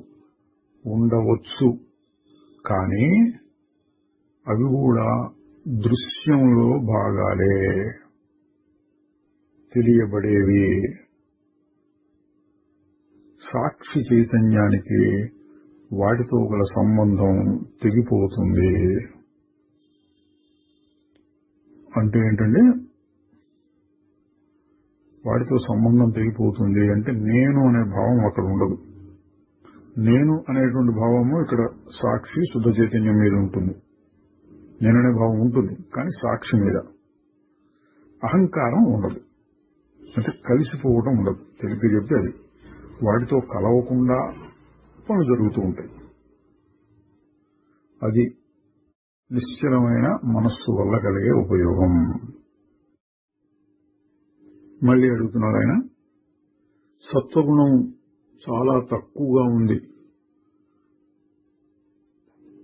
ఉండవచ్చు, కానీ అవి కూడా దృశ్యంలో భాగాలే, తెలియబడేవి. సాక్షి చైతన్యానికి వాటితో గల సంబంధం తెగిపోతుంది. అంటే ఏంటంటే, వాటితో సంబంధం తెగిపోతుంది అంటే నేను అనే భావం అక్కడ ఉండదు. నేను అనేటువంటి భావము ఇక్కడ సాక్షి శుద్ధ చైతన్యం మీద ఉంటుంది. నేననే భావం ఉంటుంది, కానీ సాక్షి మీద. అహంకారం ఉండదు, అంటే కలిసిపోవడం ఉండదు. తెలిపి చెప్తే అది వాటితో కలవకుండా పనులు జరుగుతూ ఉంటాయి. అది నిశ్చలమైన మనస్సు వల్ల కలిగే ఉపయోగం. మళ్ళీ అడుగుతున్నారు ఆయన, సత్వగుణం చాలా తక్కువగా ఉంది,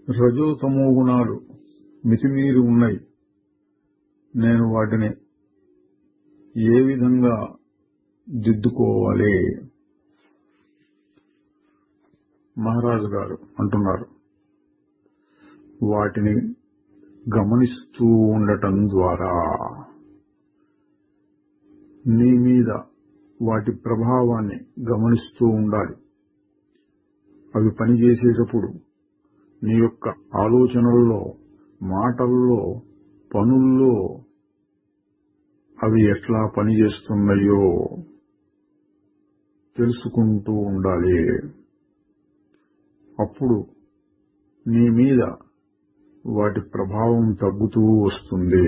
రజోతమో గుణాలు మితిమీరి ఉన్నాయి, నేను వాటిని ఏ విధంగా దిద్దుకోవాలి? మహారాజు గారు అంటున్నారు, వాటిని గమనిస్తూ ఉండటం ద్వారా, నీ మీద వాటి ప్రభావాన్ని గమనిస్తూ ఉండాలి. అవి పనిచేసేటప్పుడు నీ యొక్క ఆలోచనల్లో, మాటల్లో, పనుల్లో అవి ఎట్లా పనిచేస్తున్నాయో తెలుసుకుంటూ ఉండాలి. అప్పుడు నీ మీద వాటి ప్రభావం తగ్గుతూ వస్తుంది,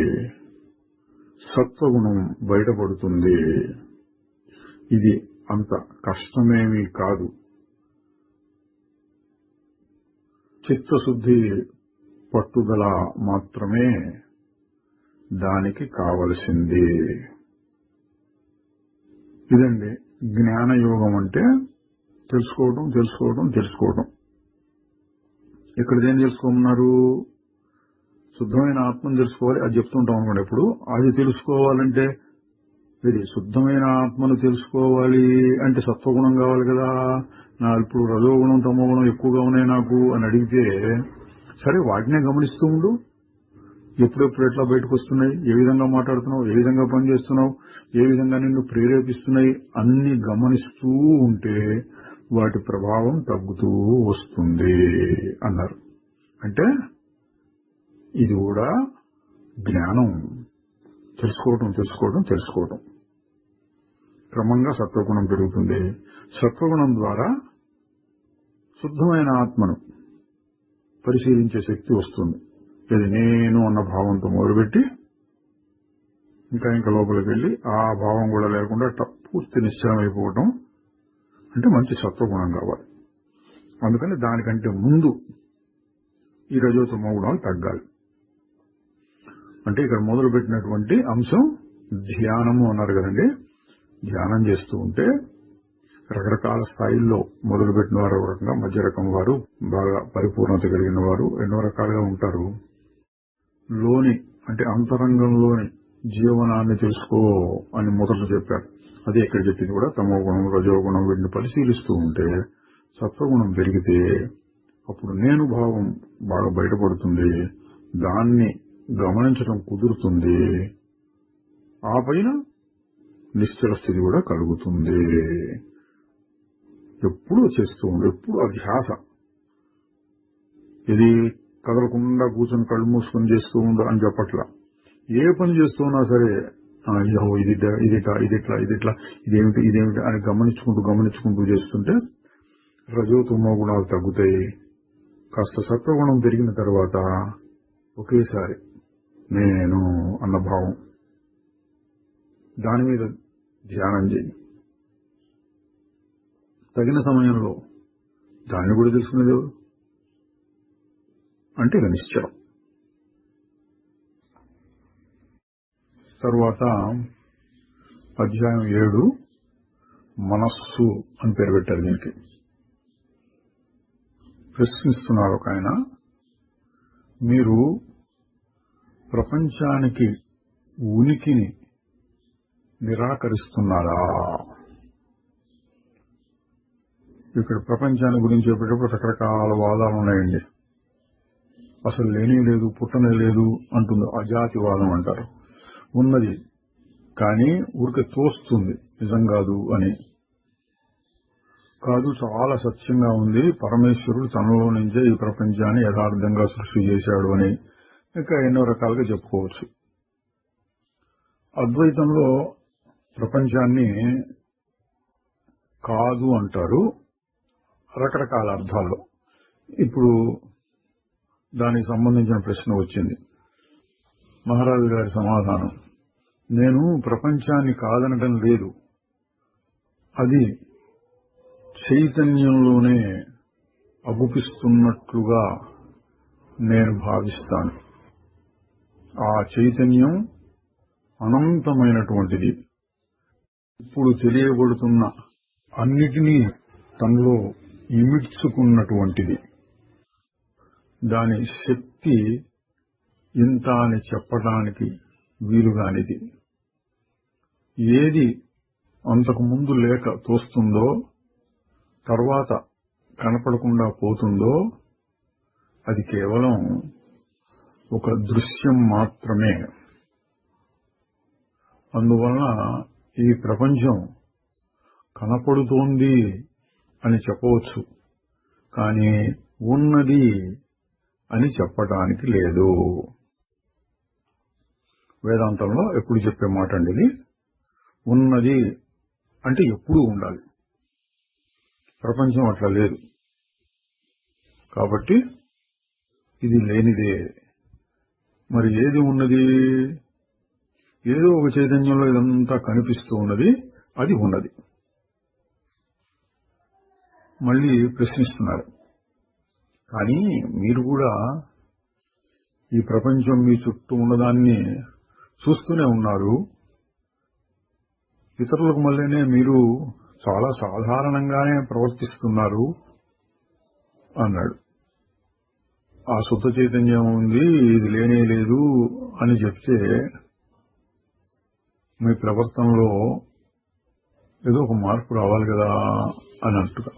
సత్వగుణం బయటపడుతుంది. ఇది అంత కష్టమేమీ కాదు. చిత్తశుద్ధి, పట్టుదల మాత్రమే దానికి కావలసింది. ఇదండి జ్ఞానయోగం అంటే. తెలుసుకోవడం తెలుసుకోవడం తెలుసుకోవడం. ఇక్కడ ఏం తెలుసుకోమన్నారు? శుద్ధమైన ఆత్మను తెలుసుకోవాలి, అది చెప్తుంటాం అనుకోండి. ఎప్పుడు అది తెలుసుకోవాలంటే, ఇది శుద్ధమైన ఆత్మను తెలుసుకోవాలి అంటే సత్వగుణం కావాలి కదా. నా ఇప్పుడు రజోగుణం తమోగుణం ఎక్కువగా ఉన్నాయి నాకు అని అడిగితే, సరే వాటినే గమనిస్తూ ఉండు. ఎప్పుడెప్పుడు ఎట్లా బయటకు వస్తున్నాయి, ఏ విధంగా మాట్లాడుతున్నావు, ఏ విధంగా పనిచేస్తున్నావు, ఏ విధంగా నిన్ను ప్రేరేపిస్తున్నాయి, అన్ని గమనిస్తూ ఉంటే వాటి ప్రభావం తగ్గుతూ వస్తుంది అన్నారు. అంటే ఇది కూడా జ్ఞానం. తెలుసుకోవడం తెలుసుకోవడం తెలుసుకోవడం. క్రమంగా సత్వగుణం పెరుగుతుంది. సత్వగుణం ద్వారా శుద్ధమైన ఆత్మను పరిశీలించే శక్తి వస్తుంది. ఇది నేను అన్న భావంతో మొదలుపెట్టి ఇంకా లోపలికి వెళ్లి ఆ భావం కూడా లేకుండా పూర్తి నిశ్చలమైపోవటం అంటే మంచి సత్వగుణం కావాలి. అందుకని దానికంటే ముందు ఈ రజోతమో గుణాలు తగ్గాలి. అంటే ఇక్కడ మొదలుపెట్టినటువంటి అంశం ధ్యానము అన్నారు కదండి. ధ్యానం చేస్తూ ఉంటే రకరకాల స్థాయిల్లో మొదలుపెట్టిన వారు ఒక రకంగా, మధ్య రకం వారు, బాగా పరిపూర్ణత కలిగిన వారు ఎన్నో రకాలుగా ఉంటారు. లోని అంటే అంతరంగంలోని జీవనాన్ని తెలుసుకో అని మొదలు చెప్పారు. అదే ఇక్కడ చెప్పింది కూడా. తమో గుణం, రజోగుణం వీటిని పరిశీలిస్తూ ఉంటే సత్వగుణం పెరిగితే అప్పుడు నేను భావం బాగా బయటపడుతుంది. దాన్ని గమనించడం కుదురుతుంది. ఆ పైన నిశ్చల స్థితి కూడా కలుగుతుంది. ఎప్పుడూ చేస్తూ ఉండు, ఎప్పుడు అధ్యాస. ఇది కదలకుండా కూర్చొని కళ్ళు మూసుకొని చేస్తూ ఉండు అని చెప్పట్లా. ఏ పని చేస్తూ ఉన్నా సరే ఇదిట్లా ఇదేమిటి అని గమనించుకుంటూ చేస్తుంటే రజోతమో గుణాలు తగ్గుతాయి. కాస్త సత్వగుణం పెరిగిన తర్వాత ఒకేసారి నేను అన్న భావం, దాని మీద ధ్యానం చేయి. తగిన సమయంలో దాన్ని కూడా తెలుసుకునేది అంటే ఇక నిశ్చయం. తర్వాత అధ్యాయం 7 మనస్సు అని పేరు పెట్టారు. దీనికి ప్రశ్నిస్తున్నారు ఒక ఆయన, మీరు ప్రపంచానికి ఉనికిని నిరాకరిస్తున్నారా? ఇక్కడ ప్రపంచాన్ని గురించి చెప్పేటప్పుడు రకరకాల వాదాలు ఉన్నాయండి. అసలు లేనే లేదు, పుట్టనే లేదు అంటుంది, అజాతివాదం అంటారు. ఉన్నది కానీ ఊరికే తోస్తుంది, నిజం కాదు అని. కాదు, చాలా సత్యంగా ఉంది, పరమేశ్వరుడు తనలో నుంచే ఈ ప్రపంచాన్ని యథార్థంగా సృష్టి చేశాడు అని ఇంకా ఎన్నో రకాలుగా చెప్పుకోవచ్చు. అద్వైతంలో ప్రపంచాన్ని కాదు అంటారు రకరకాల అర్థాల్లో. ఇప్పుడు దానికి సంబంధించిన ప్రశ్న వచ్చింది. మహారాజు గారి సమాధానం, నేను ప్రపంచాన్ని కాదనడం లేదు. అది చైతన్యంలోనే అగుపిస్తున్నట్లుగా నేను భావిస్తాను. ఆ చైతన్యం అనంతమైనటువంటిది. ఇప్పుడు తెలియబడుతున్న అన్నిటినీ తనలో ఇమిడ్చుకున్నటువంటిది. దాని శక్తి ఇంత అని చెప్పడానికి వీలుగానిది. ఏది అంతకుముందు లేక తోస్తుందో, తర్వాత కనపడకుండా పోతుందో అది కేవలం ఒక దృశ్యం మాత్రమే. అందువలన ఈ ప్రపంచం కనపడుతోంది అని చెప్పవచ్చు, కానీ ఉన్నది అని చెప్పడానికి లేదు. వేదాంతంలో ఎప్పుడు చెప్పే మాట అండి ఇది. ఉన్నది అంటే ఎప్పుడూ ఉండాలి. ప్రపంచం అట్లా లేదు కాబట్టి ఇది లేనిదే. మరి ఏది ఉన్నది? ఏదో ఒక చైతన్యంలో ఇదంతా కనిపిస్తూ ఉన్నది, అది ఉన్నది. మళ్ళీ ప్రశ్నిస్తున్నారు, కానీ మీరు కూడా ఈ ప్రపంచం మీ చుట్టూ ఉన్నదాన్ని చూస్తూనే ఉన్నారు. ఇతరులకు మళ్ళీనే మీరు చాలా సాధారణంగానే ప్రవర్తిస్తున్నారు అన్నాడు. ఆ శుద్ధ చైతన్యం ఉంది, ఇది లేనే లేదు అని చెప్తే మీ ప్రవర్తనలో ఏదో ఒక మార్పు రావాలి కదా అన్నట్టుగా.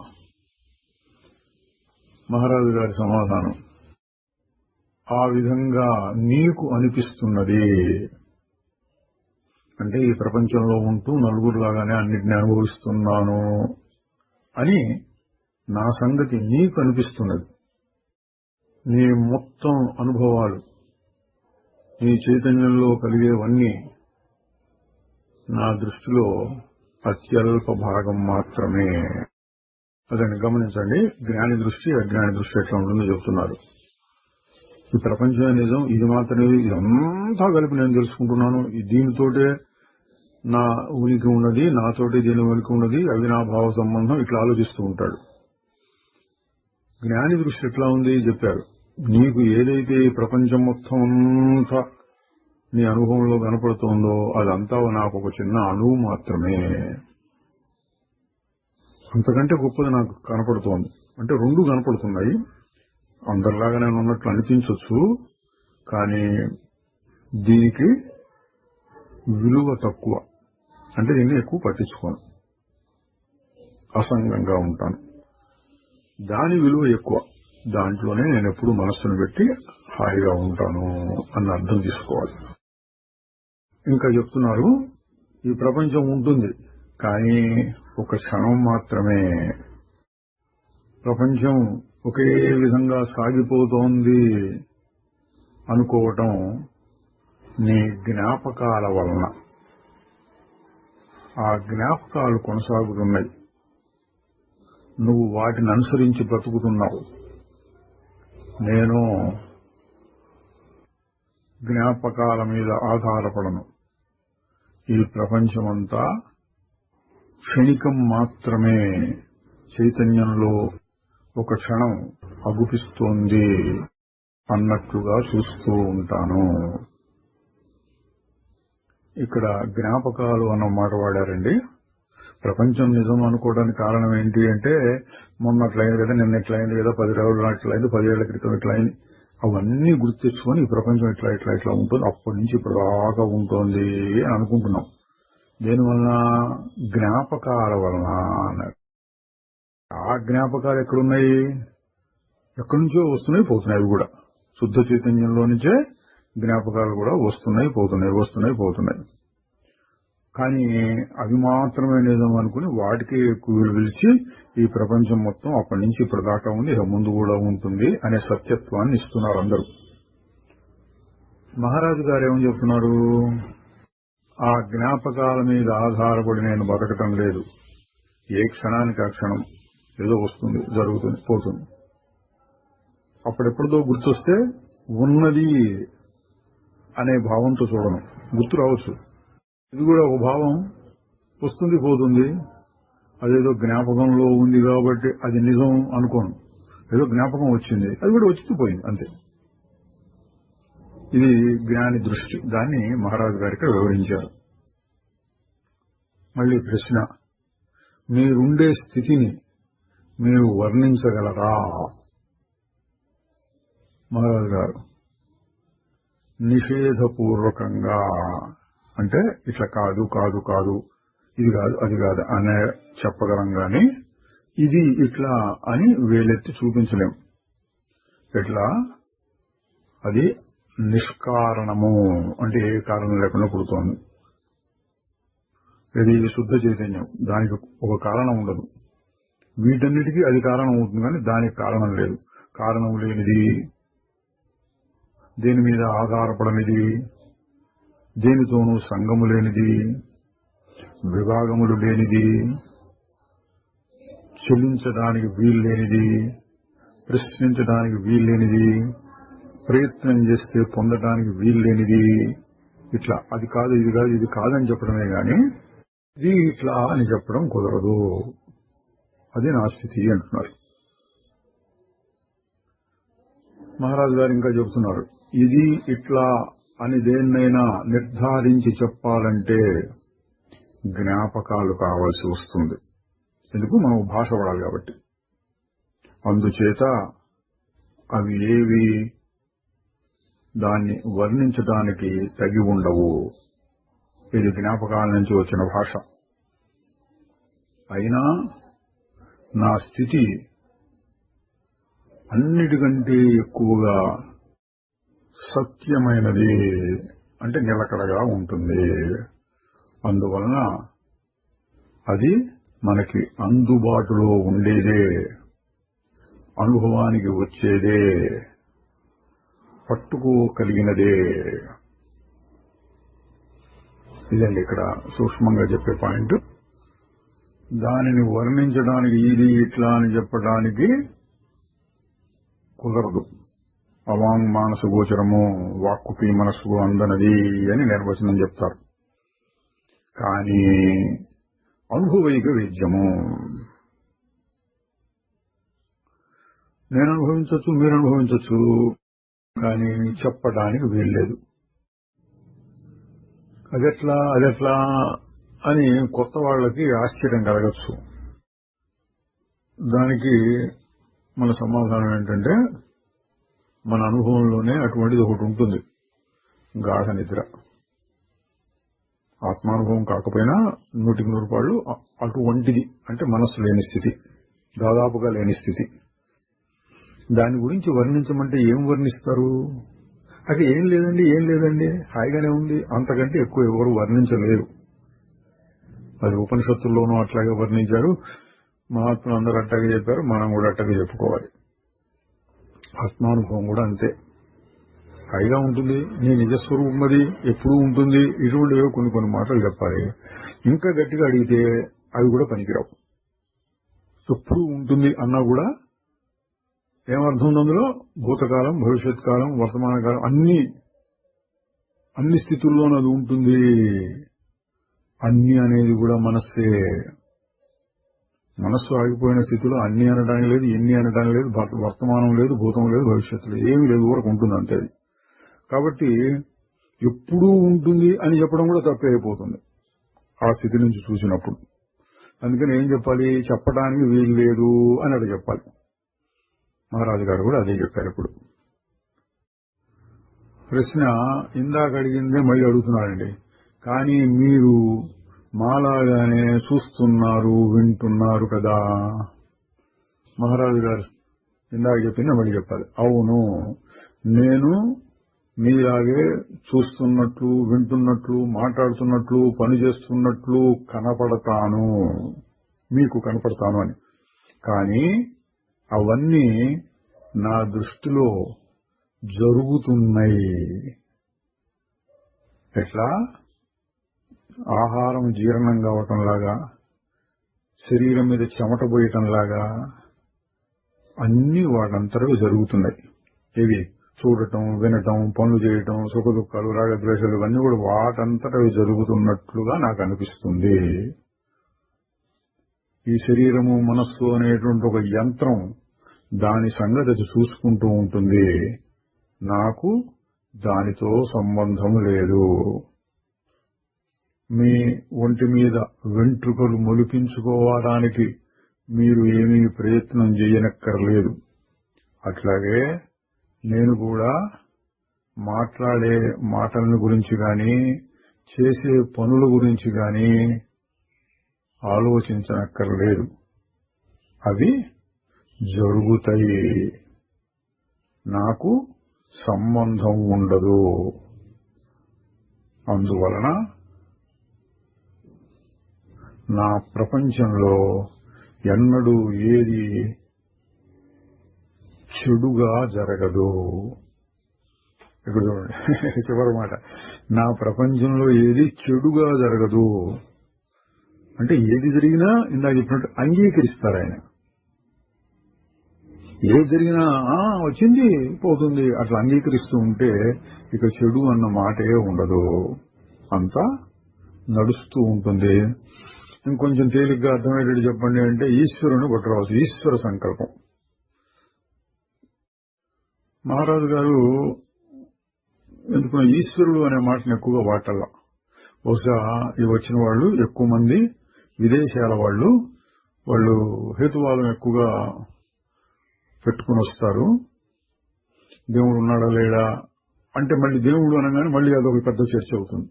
మహారాజు గారి సమాధానం, ఆ విధంగా నీకు అనిపిస్తున్నది అంటే ఈ ప్రపంచంలో ఉంటూ నలుగురులాగానే అన్నిటిని అనుభవిస్తున్నాను అని నా సంగతి నీకు అనిపిస్తున్నది. నీ మొత్తం అనుభవాలు, నీ చైతన్యంలో కలిగేవన్నీ నా దృష్టిలో అత్యల్ప భాగం మాత్రమే. అదని గమనించండి. జ్ఞాని దృష్టి, అజ్ఞాని దృష్టి ఎట్లా ఉంటుందో చెబుతున్నారు. ఈ ప్రపంచమే నిజం, ఇది మాత్రమే, ఇదంతా కలిపి నేను తెలుసుకుంటున్నాను, దీనితోటే నా ఉనికి ఉన్నది, నాతోటి దీని ఉనికి ఉన్నది, అవినాభావ సంబంధం, ఇట్లా ఆలోచిస్తూ ఉంటాడు. జ్ఞాని దృష్టి ఎట్లా ఉంది చెప్పారు. నీకు ఏదైతే ఈ ప్రపంచం మొత్తం అంతా నీ అనుభవంలో కనపడుతోందో అదంతా నాకు ఒక చిన్న అణువు మాత్రమే. అంతకంటే గొప్పది నాకు కనపడుతోంది. అంటే రెండు కనపడుతున్నాయి. అందరిలాగా నేను ఉన్నట్లు అనిపించవచ్చు, కానీ దీనికి విలువ తక్కువ. అంటే దీన్ని ఎక్కువ పట్టించుకోను, అసంగంగా ఉంటాను. దాని విలువ ఎక్కువ, దాంట్లోనే నేను ఎప్పుడు మనస్సును పెట్టి హాయిగా ఉంటాను అన్న అర్థం తీసుకోవాలి. ఇంకా చెప్తున్నారు, ఈ ప్రపంచం ఉంటుంది కానీ ఒక క్షణం మాత్రమే. ప్రపంచం ఒకే విధంగా సాగిపోతోంది అనుకోవటం నీ జ్ఞాపకాల వలన. ఆ జ్ఞాపకాలు కొనసాగుతున్నాయి, నువ్వు వాటిని అనుసరించి బ్రతుకుతున్నావు. నేను జ్ఞాపకాల మీద ఆధారపడను. ఈ ప్రపంచమంతా క్షణికం మాత్రమే, చైతన్యంలో ఒక క్షణం అగుపిస్తోంది అన్నట్లుగా చూస్తూ ఉంటాను. ఇక్కడ జ్ఞాపకాలు అన్న మాట వాడారండి. ప్రపంచం నిజం అనుకోవడానికి కారణం ఏంటి అంటే, మొన్న అట్లయింది కదా, నిన్న ఎట్లయింది కదా, 10 రోజులు అట్లయింది, 10 ఏళ్ల క్రితం ఎట్లయింది, అవన్నీ గుర్తు తెచ్చుకొని ఈ ప్రపంచం ఇట్లా ఇట్లా ఇట్లా ఉంటుంది, అప్పటి నుంచి ఇప్పుడు దాకా ఉంటుంది అని అనుకుంటున్నాం. దేనివల్ల? జ్ఞాపకాల వలన అన్నారు. ఆ జ్ఞాపకాలు ఎక్కడున్నాయి? ఎక్కడి నుంచో వస్తున్నాయి పోతున్నాయి. అవి కూడా శుద్ధ చైతన్యంలో నుంచే జ్ఞాపకాలు కూడా వస్తున్నాయి పోతున్నాయి. కానీ అవి మాత్రమే నిజం అనుకుని వాటికి ఎక్కువ విలువ పిలిచి ఈ ప్రపంచం మొత్తం అప్పటి నుంచి ఇప్పటి దాకా ఉంది, ఇక ముందు కూడా ఉంటుంది అనే సత్యత్వాన్ని ఇస్తున్నారు అందరూ. మహారాజు గారు ఏమని చెప్తున్నారు? ఆ జ్ఞాపకాల మీద ఆధారపడి నేను బతకటం లేదు. ఏ క్షణానికి ఆ క్షణం ఏదో వస్తుంది, జరుగుతుంది, పోతుంది. అప్పుడెప్పుడుదో గుర్తొస్తే ఉన్నది అనే భావంతో చూడను. గుర్తు రావచ్చు, ఇది కూడా ఒక భావం వస్తుంది పోతుంది. అదేదో జ్ఞాపకంలో ఉంది కాబట్టి అది నిజం అనుకోను. ఏదో జ్ఞాపకం వచ్చింది, అది కూడా వచ్చి పోయింది అంతే. ఇది జ్ఞాని దృష్టి. దాన్ని మహారాజు గారికి వివరించారు. మళ్ళీ ప్రశ్న, మీరుండే స్థితిని మీరు వర్ణించగలరా? మహారాజు గారు నిషేధపూర్వకంగా, అంటే ఇట్లా కాదు కాదు కాదు, ఇది కాదు అది కాదు అనే చెప్పగలం గాని ఇది ఇట్లా అని వేలెత్తి చూపించలేం. ఎట్లా? అది నిష్కారణము, అంటే ఏ కారణం లేకుండా పుడుతోంది. ఇది శుద్ధ చైతన్యం, దానికి ఒక కారణం ఉండదు. వీటన్నిటికీ అది కారణం అవుతుంది కానీ దానికి కారణం లేదు. కారణం లేనిది, దేని మీద ఆధారపడనిది, దేనితోనూ సంగము లేనిది, విభాగములు లేనిది, చెల్లించడానికి వీల్లేనిది, ప్రశ్నించడానికి వీల్లేనిది, ప్రయత్నం చేస్తే పొందడానికి వీల్లేనిది. ఇట్లా అది కాదు ఇది కాదు ఇది కాదని చెప్పడమే గాని ఇది ఇట్లా అని చెప్పడం కుదరదు. అది నా స్థితి అంటున్నారు. మహారాజు గారు ఇంకా చెబుతున్నారు, ఇది ఇట్లా అని దేన్నైనా నిర్ధారించి చెప్పాలంటే జ్ఞాపకాలు కావాల్సి వస్తుంది. ఎందుకు? మనం భాష పడాలి కాబట్టి. అందుచేత అవి ఏవి దాన్ని వర్ణించడానికి తగి ఉండవు. ఇది జ్ఞాపకాల నుంచి వచ్చిన భాష. అయినా నా స్థితి అన్నిటికంటే ఎక్కువగా సత్యమైనది, అంటే నిలకడగా ఉంటుంది. అందువలన అది మనకి అందుబాటులో ఉండేదే, అనుభవానికి వచ్చేదే, పట్టుకోగలిగినదే. ఇదండి ఇక్కడ సూక్ష్మంగా చెప్పే పాయింట్. దానిని వర్ణించడానికి ఇది ఇట్లా అని చెప్పడానికి కుదరదు. అవాంగ్ మానస గోచరము, వాక్కుకి మనస్సుకు అందనది అని నిర్వచనం చెప్తారు. కానీ అనుభవైక వేద్యము, నేను అనుభవించవచ్చు, మీరు అనుభవించవచ్చు, కానీ చెప్పడానికి వీల్లేదు. అదెట్లా అని కొత్త వాళ్ళకి ఆశ్చర్యం కలగచ్చు. దానికి మన సమాధానం ఏంటంటే, మన అనుభవంలోనే అటువంటిది ఒకటి ఉంటుంది, గాఢ నిద్ర. ఆత్మానుభవం కాకపోయినా 100% అటువంటిది, అంటే మనస్సు లేని స్థితి, దాదాపుగా లేని స్థితి. దాని గురించి వర్ణించమంటే ఏం వర్ణిస్తారు? అది ఏం లేదండి హాయిగానే ఉంది, అంతకంటే ఎక్కువ ఎవరు వర్ణించలేరు. అది ఉపనిషత్తుల్లోనూ అట్లాగే వర్ణించారు, మహాత్ములు అందరూ అట్లాగే చెప్పారు, మనం కూడా అట్లాగే చెప్పుకోవాలి. ఆత్మానుభవం కూడా అంతే, హాయిగా ఉంటుంది, నీ నిజస్వరూపం అది ఎప్పుడూ ఉంటుంది. ఇటువంటివే కొన్ని మాటలు చెప్పాలి. ఇంకా గట్టిగా అడిగితే అవి కూడా పనికిరావు. ఎప్పుడూ ఉంటుంది అన్నా కూడా ఏమర్థం ఉంది అందులో? భూతకాలం, భవిష్యత్ కాలం, వర్తమాన కాలం, అన్ని స్థితుల్లోనూ అది ఉంటుంది. అన్ని అనేది కూడా మనస్సే. మనస్సు ఆగిపోయిన స్థితిలో అన్ని అనడానికి లేదు, ఎన్ని అనడానికి లేదు, వర్తమానం లేదు, భూతం లేదు, భవిష్యత్తు లేదు, ఏమీ లేదు, ఊరకు ఉంటుంది అంతే. కాబట్టి ఎప్పుడూ ఉంటుంది అని చెప్పడం కూడా తప్పే అయిపోతుంది ఆ స్థితి నుంచి చూసినప్పుడు. అందుకని ఏం చెప్పాలి? చెప్పడానికి వీలు లేదు అని అక్కడ చెప్పాలి. మహారాజు గారు కూడా అదే చెప్పారు. ఇప్పుడు ప్రశ్న ఇందాక అడిగిందే మళ్ళీ అడుగుతున్నారండి. కానీ మీరు మాలాగానే చూస్తున్నారు, వింటున్నారు కదా. మహారాజు గారు ఇందాక చెప్పింది మళ్ళీ చెప్పాలి. అవును, నేను మీలాగే చూస్తున్నట్లు, వింటున్నట్లు, మాట్లాడుతున్నట్లు, పనిచేస్తున్నట్లు కనపడతాను, మీకు కనపడతాను అని. కానీ అవన్నీ నా దృష్టిలో జరుగుతున్నాయి. ఎట్లా? ఆహారం జీర్ణం కావటంలాగా, శరీరం మీద చెమట పోయటంలాగా అన్ని వాటంతరూ జరుగుతున్నాయి. ఇవి చూడటం, వినటం, పనులు చేయటం, సుఖదుఖాలు, రాగద్వేషాలు ఇవన్నీ కూడా వాటంతట అవి జరుగుతున్నట్లుగా నాకు అనిపిస్తుంది. ఈ శరీరము, మనస్సు అనేటువంటి ఒక యంత్రం దాని సంగతి అది చూసుకుంటూ ఉంటుంది. నాకు దానితో సంబంధం లేదు. మీ ఒంటి మీద వెంట్రుకలు మొలిపించుకోవడానికి మీరు ఏమీ ప్రయత్నం చేయనక్కర్లేదు. అట్లాగే నేను కూడా మాట్లాడే మాటల గురించి గాని, చేసే పనుల గురించి గాని ఆలోచించనక్కర్లేదు. అవి జరుగుతాయి. నాకు సంబంధం ఉండదు. అందువలన నా ప్రపంచంలో ఎన్నడూ ఏది చెడుగా జరగదు. ఇక్కడ చూడండి, చివరి మాట, నా ప్రపంచంలో ఏది చెడుగా జరగదు అంటే ఏది జరిగినా ఇందాక చెప్పినట్టు అంగీకరిస్తారు ఆయన. ఏది జరిగినా వచ్చింది పోతుంది అట్లా అంగీకరిస్తూ ఉంటే ఇక చెడు అన్న మాటే ఉండదు. అంతా నడుస్తూ ఉంటుంది. ఇంకొంచెం తేలిగ్గా అర్థమయ్యేటట్టు చెప్పండి అంటే ఈశ్వరుని పట్టుకోవచ్చు. ఈశ్వర సంకల్పం. మహారాజు గారు ఎందుకు ఈశ్వరుడు అనే మాటను ఎక్కువగా వాడటల్లా. బహుశా ఈ వచ్చిన వాళ్ళు ఎక్కువ మంది విదేశాల వాళ్ళు హేతువాదం ఎక్కువగా పెట్టుకుని వస్తారు. దేవుడు ఉన్నాడా లేడా అంటే మళ్ళీ దేవుడు అనగానే మళ్ళీ అదొక పెద్ద చర్చ అవుతుంది.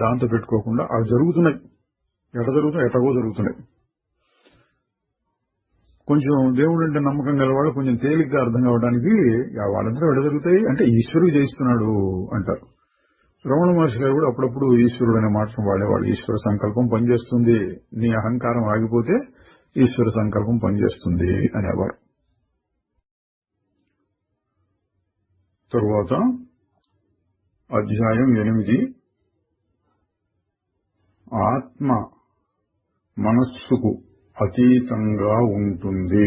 దాంతో పెట్టుకోకుండా అవి జరుగుతున్నాయి. ఎటగో జరుగుతున్నాయి. కొంచెం దేవుడు అంటే నమ్మకం గలవాళ్ళు కొంచెం తేలిగ్గా అర్థం కావడానికి వాళ్ళంతా ఎట జరుగుతాయి అంటే ఈశ్వరుడు చేయిస్తున్నాడు అంటారు. రమణ మహర్షి గారు కూడా అప్పుడప్పుడు ఈశ్వరుడు అనే మాటను వాడేవాళ్ళు. ఈశ్వర సంకల్పం పనిచేస్తుంది, నీ అహంకారం ఆగిపోతే ఈశ్వర సంకల్పం పనిచేస్తుంది అనేవారు. తరువాత అధ్యాయం 8 ఆత్మ మనస్సుకు అతీతంగా ఉంటుంది.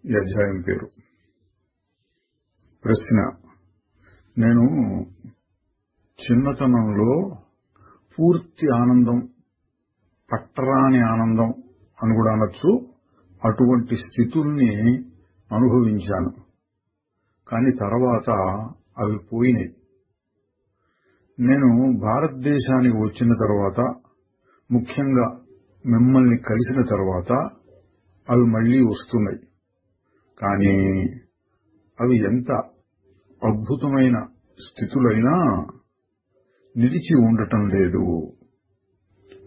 ఈ అధ్యాయం పేరు. ప్రశ్న: నేను చిన్నతనంలో పూర్తి ఆనందం, పట్టరాని ఆనందం అని కూడా అనొచ్చు, అటువంటి స్థితుల్ని అనుభవించాను. కానీ తర్వాత అవి పోయినాయి. నేను భారతదేశానికి వచ్చిన తర్వాత, ముఖ్యంగా మిమ్మల్ని కలిసిన తర్వాత అవి మళ్లీ వస్తున్నాయి. కానీ అవి ఎంత అద్భుతమైన స్థితులైనా నిలిచి ఉండటం లేదు.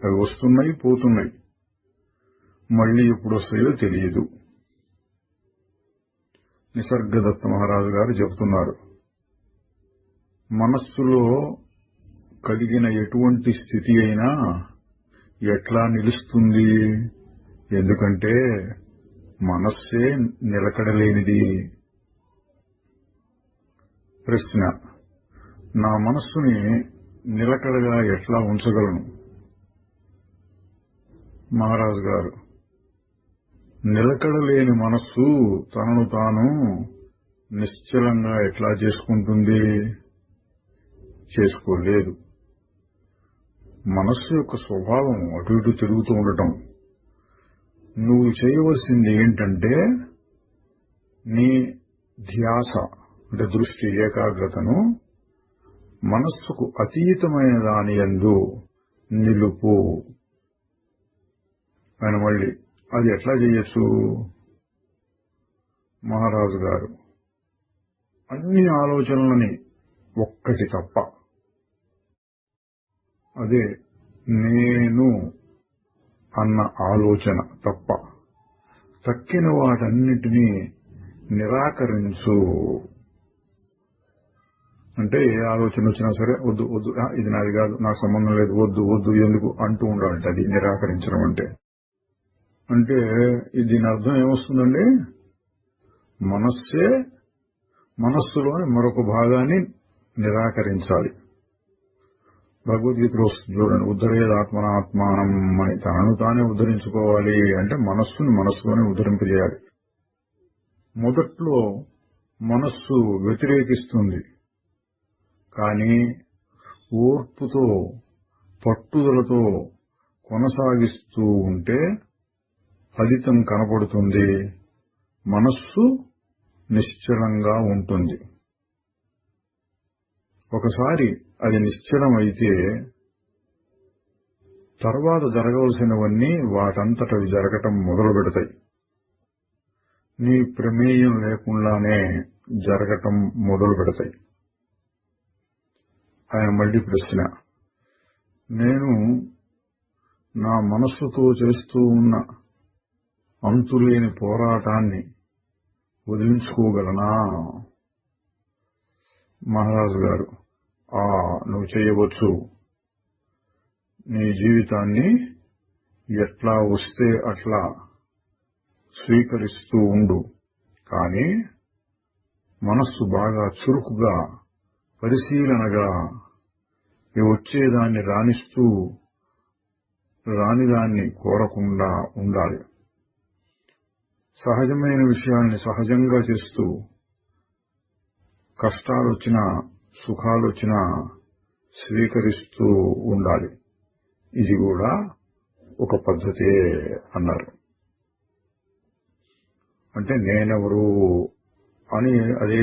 అవి వస్తున్నాయి, పోతున్నాయి. మళ్లీ ఎప్పుడు వస్తాయో తెలియదు. నిసర్గదత్త మహారాజు గారు చెబుతున్నారు, మనస్సులో కలిగిన ఎటువంటి స్థితి అయినా ఎట్లా నిలుస్తుంది? ఎందుకంటే మనస్సే నిలకడలేనిది. ప్రశ్న: నా మనస్సుని నిలకడగా ఎట్లా ఉంచగలను? మహారాజు గారు: నిలకడలేని మనస్సు తనను తాను నిశ్చలంగా ఎట్లా చేసుకుంటుంది? చేసుకోలేదు. మనస్సు యొక్క స్వభావం అటు ఇటు తిరుగుతూ ఉండటం. నువ్వు చేయవలసింది ఏంటంటే నీ ధ్యాస అంటే దృష్టి, ఏకాగ్రతను మనస్సుకు అతీతమైన దాని యందు నిలుపు. ఆయన మళ్ళీ అది ఎట్లా చేయొచ్చు? మహారాజు గారు: అన్ని ఆలోచనలని ఒక్కటి తప్ప, అదే నేను అన్న ఆలోచన తప్ప, తక్కిన వాటన్నిటినీ నిరాకరించు. అంటే ఏ ఆలోచన వచ్చినా సరే వద్దు వద్దు, ఇది నాది కాదు, నాకు సంబంధం లేదు, వద్దు వద్దు, ఎందుకు అంటూ ఉండాలంటే అది నిరాకరించడం అంటే. అంటే దీని అర్థం ఏమొస్తుందండి? మనస్సులోని మరొక భాగాన్ని నిరాకరించాలి. భగవద్గీతలో వస్తుంది చూడండి, ఉద్ధరేదాత్మనాత్మానం అని. తనను తానే ఉద్ధరించుకోవాలి అంటే మనస్సుని మనస్సులోనే ఉద్ధరింపజేయాలి. మొదట్లో మనస్సు వ్యతిరేకిస్తుంది, కానీ ఓర్పుతో పట్టుదలతో కొనసాగిస్తూ ఉంటే ఫలితం కనపడుతుంది. మనస్సు నిశ్చలంగా ఉంటుంది. ఒకసారి అది నిశ్చలమైతే తర్వాత జరగవలసినవన్నీ వాటంతటవి జరగటం మొదలు పెడతాయి. నీ ప్రమేయం లేకుండానే జరగటం మొదలు పెడతాయి. ఆయన మళ్లీ ప్రశ్న, నేను నా మనస్సుతో చేస్తూ ఉన్న అంతులేని పోరాటాన్ని వదిలించుకోగలనా? మహారాజు గారు, నువ్వు చేయవచ్చు. నీ జీవితాన్ని ఎట్లా వస్తే అట్లా స్వీకరిస్తూ ఉండు, కానీ మనస్సు బాగా చురుకుగా పరిశీలనగా వచ్చేదాన్ని రాణిస్తూ రానిదాన్ని కోరకుండా ఉండాలి. సహజమైన విషయాల్ని సహజంగా చేస్తూ కష్టాలొచ్చినా సుఖాలొచ్చినా స్వీకరిస్తూ ఉండాలి. ఇది కూడా ఒక పద్ధతే అన్నారు. అంటే నేనెవరు అని అదే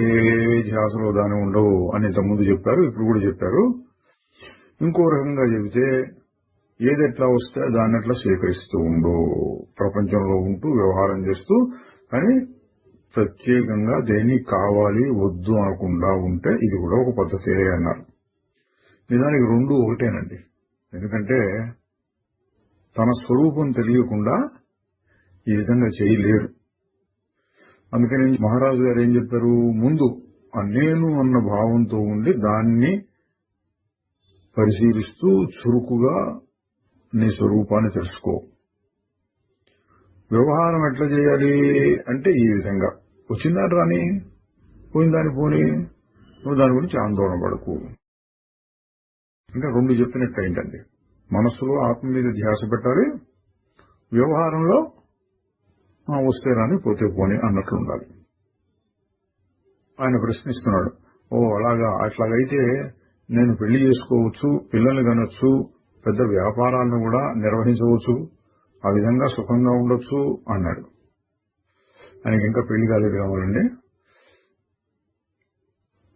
ధ్యాసలో దాని ఉండవు అని ఇంతకుముందు చెప్పారు, ఇప్పుడు కూడా చెప్పారు. ఇంకో రకంగా చెబితే ఏదెట్లా వస్తే దాన్ని ఎట్లా స్వీకరిస్తూ ఉండు, ప్రపంచంలో ఉంటూ వ్యవహారం చేస్తూ, కానీ ప్రత్యేకంగా దేన్ని కావాలి వద్దు అనకుండా ఉంటే ఇది కూడా ఒక పద్ధతే అన్నారు. నిజానికి రెండు ఒకటేనండి. ఎందుకంటే తన స్వరూపం తెలియకుండా ఈ విధంగా చేయలేరు. అందుకని మహారాజు గారు ఏం చెప్పారు, ముందు నేను అన్న భావంతో ఉండి దాన్ని పరిశీలిస్తూ చురుకుగా నీ స్వరూపాన్ని తెలుసుకో. వ్యవహారం ఎట్లా చేయాలి అంటే ఈ విధంగా, వచ్చిందాన్ని రాని, పోయిందాన్ని పోని, నువ్వు దాని గురించి ఆందోళన పడకు. అంటే రెండు చెప్పినట్టు ఏంటండి, మనస్సులో ఆత్మ మీద ధ్యాస పెట్టాలి, వ్యవహారంలో వస్తే రాని పోతే పోని అన్నట్లు ఉండాలి. ఆయన ప్రశ్నిస్తున్నాడు, అట్లాగైతే నేను పెళ్లి చేసుకోవచ్చు, పిల్లల్ని కనొచ్చు, పెద్ద వ్యాపారాలను కూడా నిర్వహించవచ్చు, ఆ విధంగా సుఖంగా ఉండొచ్చు అన్నాడు. ఆయనకి ఇంకా పెళ్లి కాలేదు కావాలండి.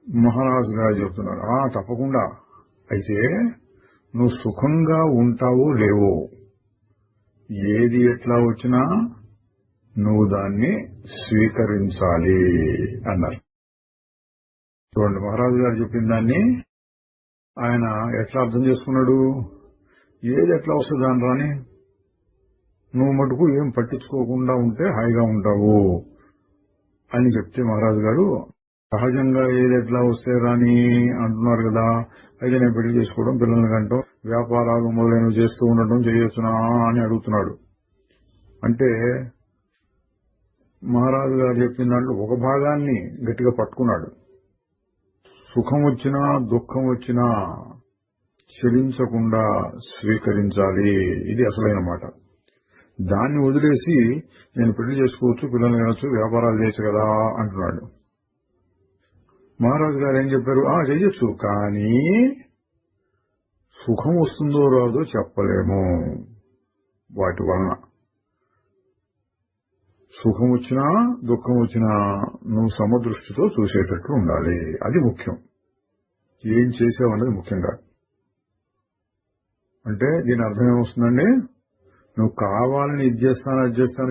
మహారాజు గారు చెప్తున్నారు, తప్పకుండా. అయితే నువ్వు సుఖంగా ఉంటావో లేవో, ఏది ఎట్లా వచ్చినా నువ్వు దాన్ని స్వీకరించాలి అన్నారు. చూడండి, మహారాజు గారు చెప్పిన దాన్ని ఆయన ఎట్లా అర్థం చేసుకున్నాడు. ఏది ఎట్లా వస్తుంది దాని రాని, నువ్వు మటుకు ఏం పట్టించుకోకుండా ఉంటే హాయిగా ఉంటావు అని చెప్తే మహారాజు గారు సహజంగా ఏది ఎట్లా వస్తే రాని అంటున్నారు కదా, అయితే నేను పెళ్లి చేసుకోవడం, పిల్లల్ని కంటం, వ్యాపారాలు మొదలైనవి చేస్తూ ఉండటం చేయొచ్చునా అని అడుగుతున్నాడు. అంటే మహారాజు గారు చెప్పిన దాంట్లో ఒక భాగాన్ని గట్టిగా పట్టుకున్నాడు. సుఖం వచ్చినా దుఃఖం వచ్చినా చెలించకుండా స్వీకరించాలి, ఇది అసలైన మాట. దాన్ని వదిలేసి నేను పెళ్లి చేసుకోవచ్చు, పిల్లల్ని కనొచ్చు, వ్యాపారాలు చేయొచ్చు కదా అంటున్నాడు. మహారాజు గారు ఏం చెప్పారు, చెయ్యొచ్చు, కానీ సుఖం వస్తుందో రాదో చెప్పలేము. వాటి వలన సుఖం వచ్చినా దుఃఖం వచ్చినా నువ్వు సమదృష్టితో చూసేటట్లు ఉండాలి. అది ముఖ్యం. ఏం చేసావన్నది ముఖ్యంగా. అంటే దీని అర్థం ఏమొస్తుందండి, నువ్వు కావాలని ఇది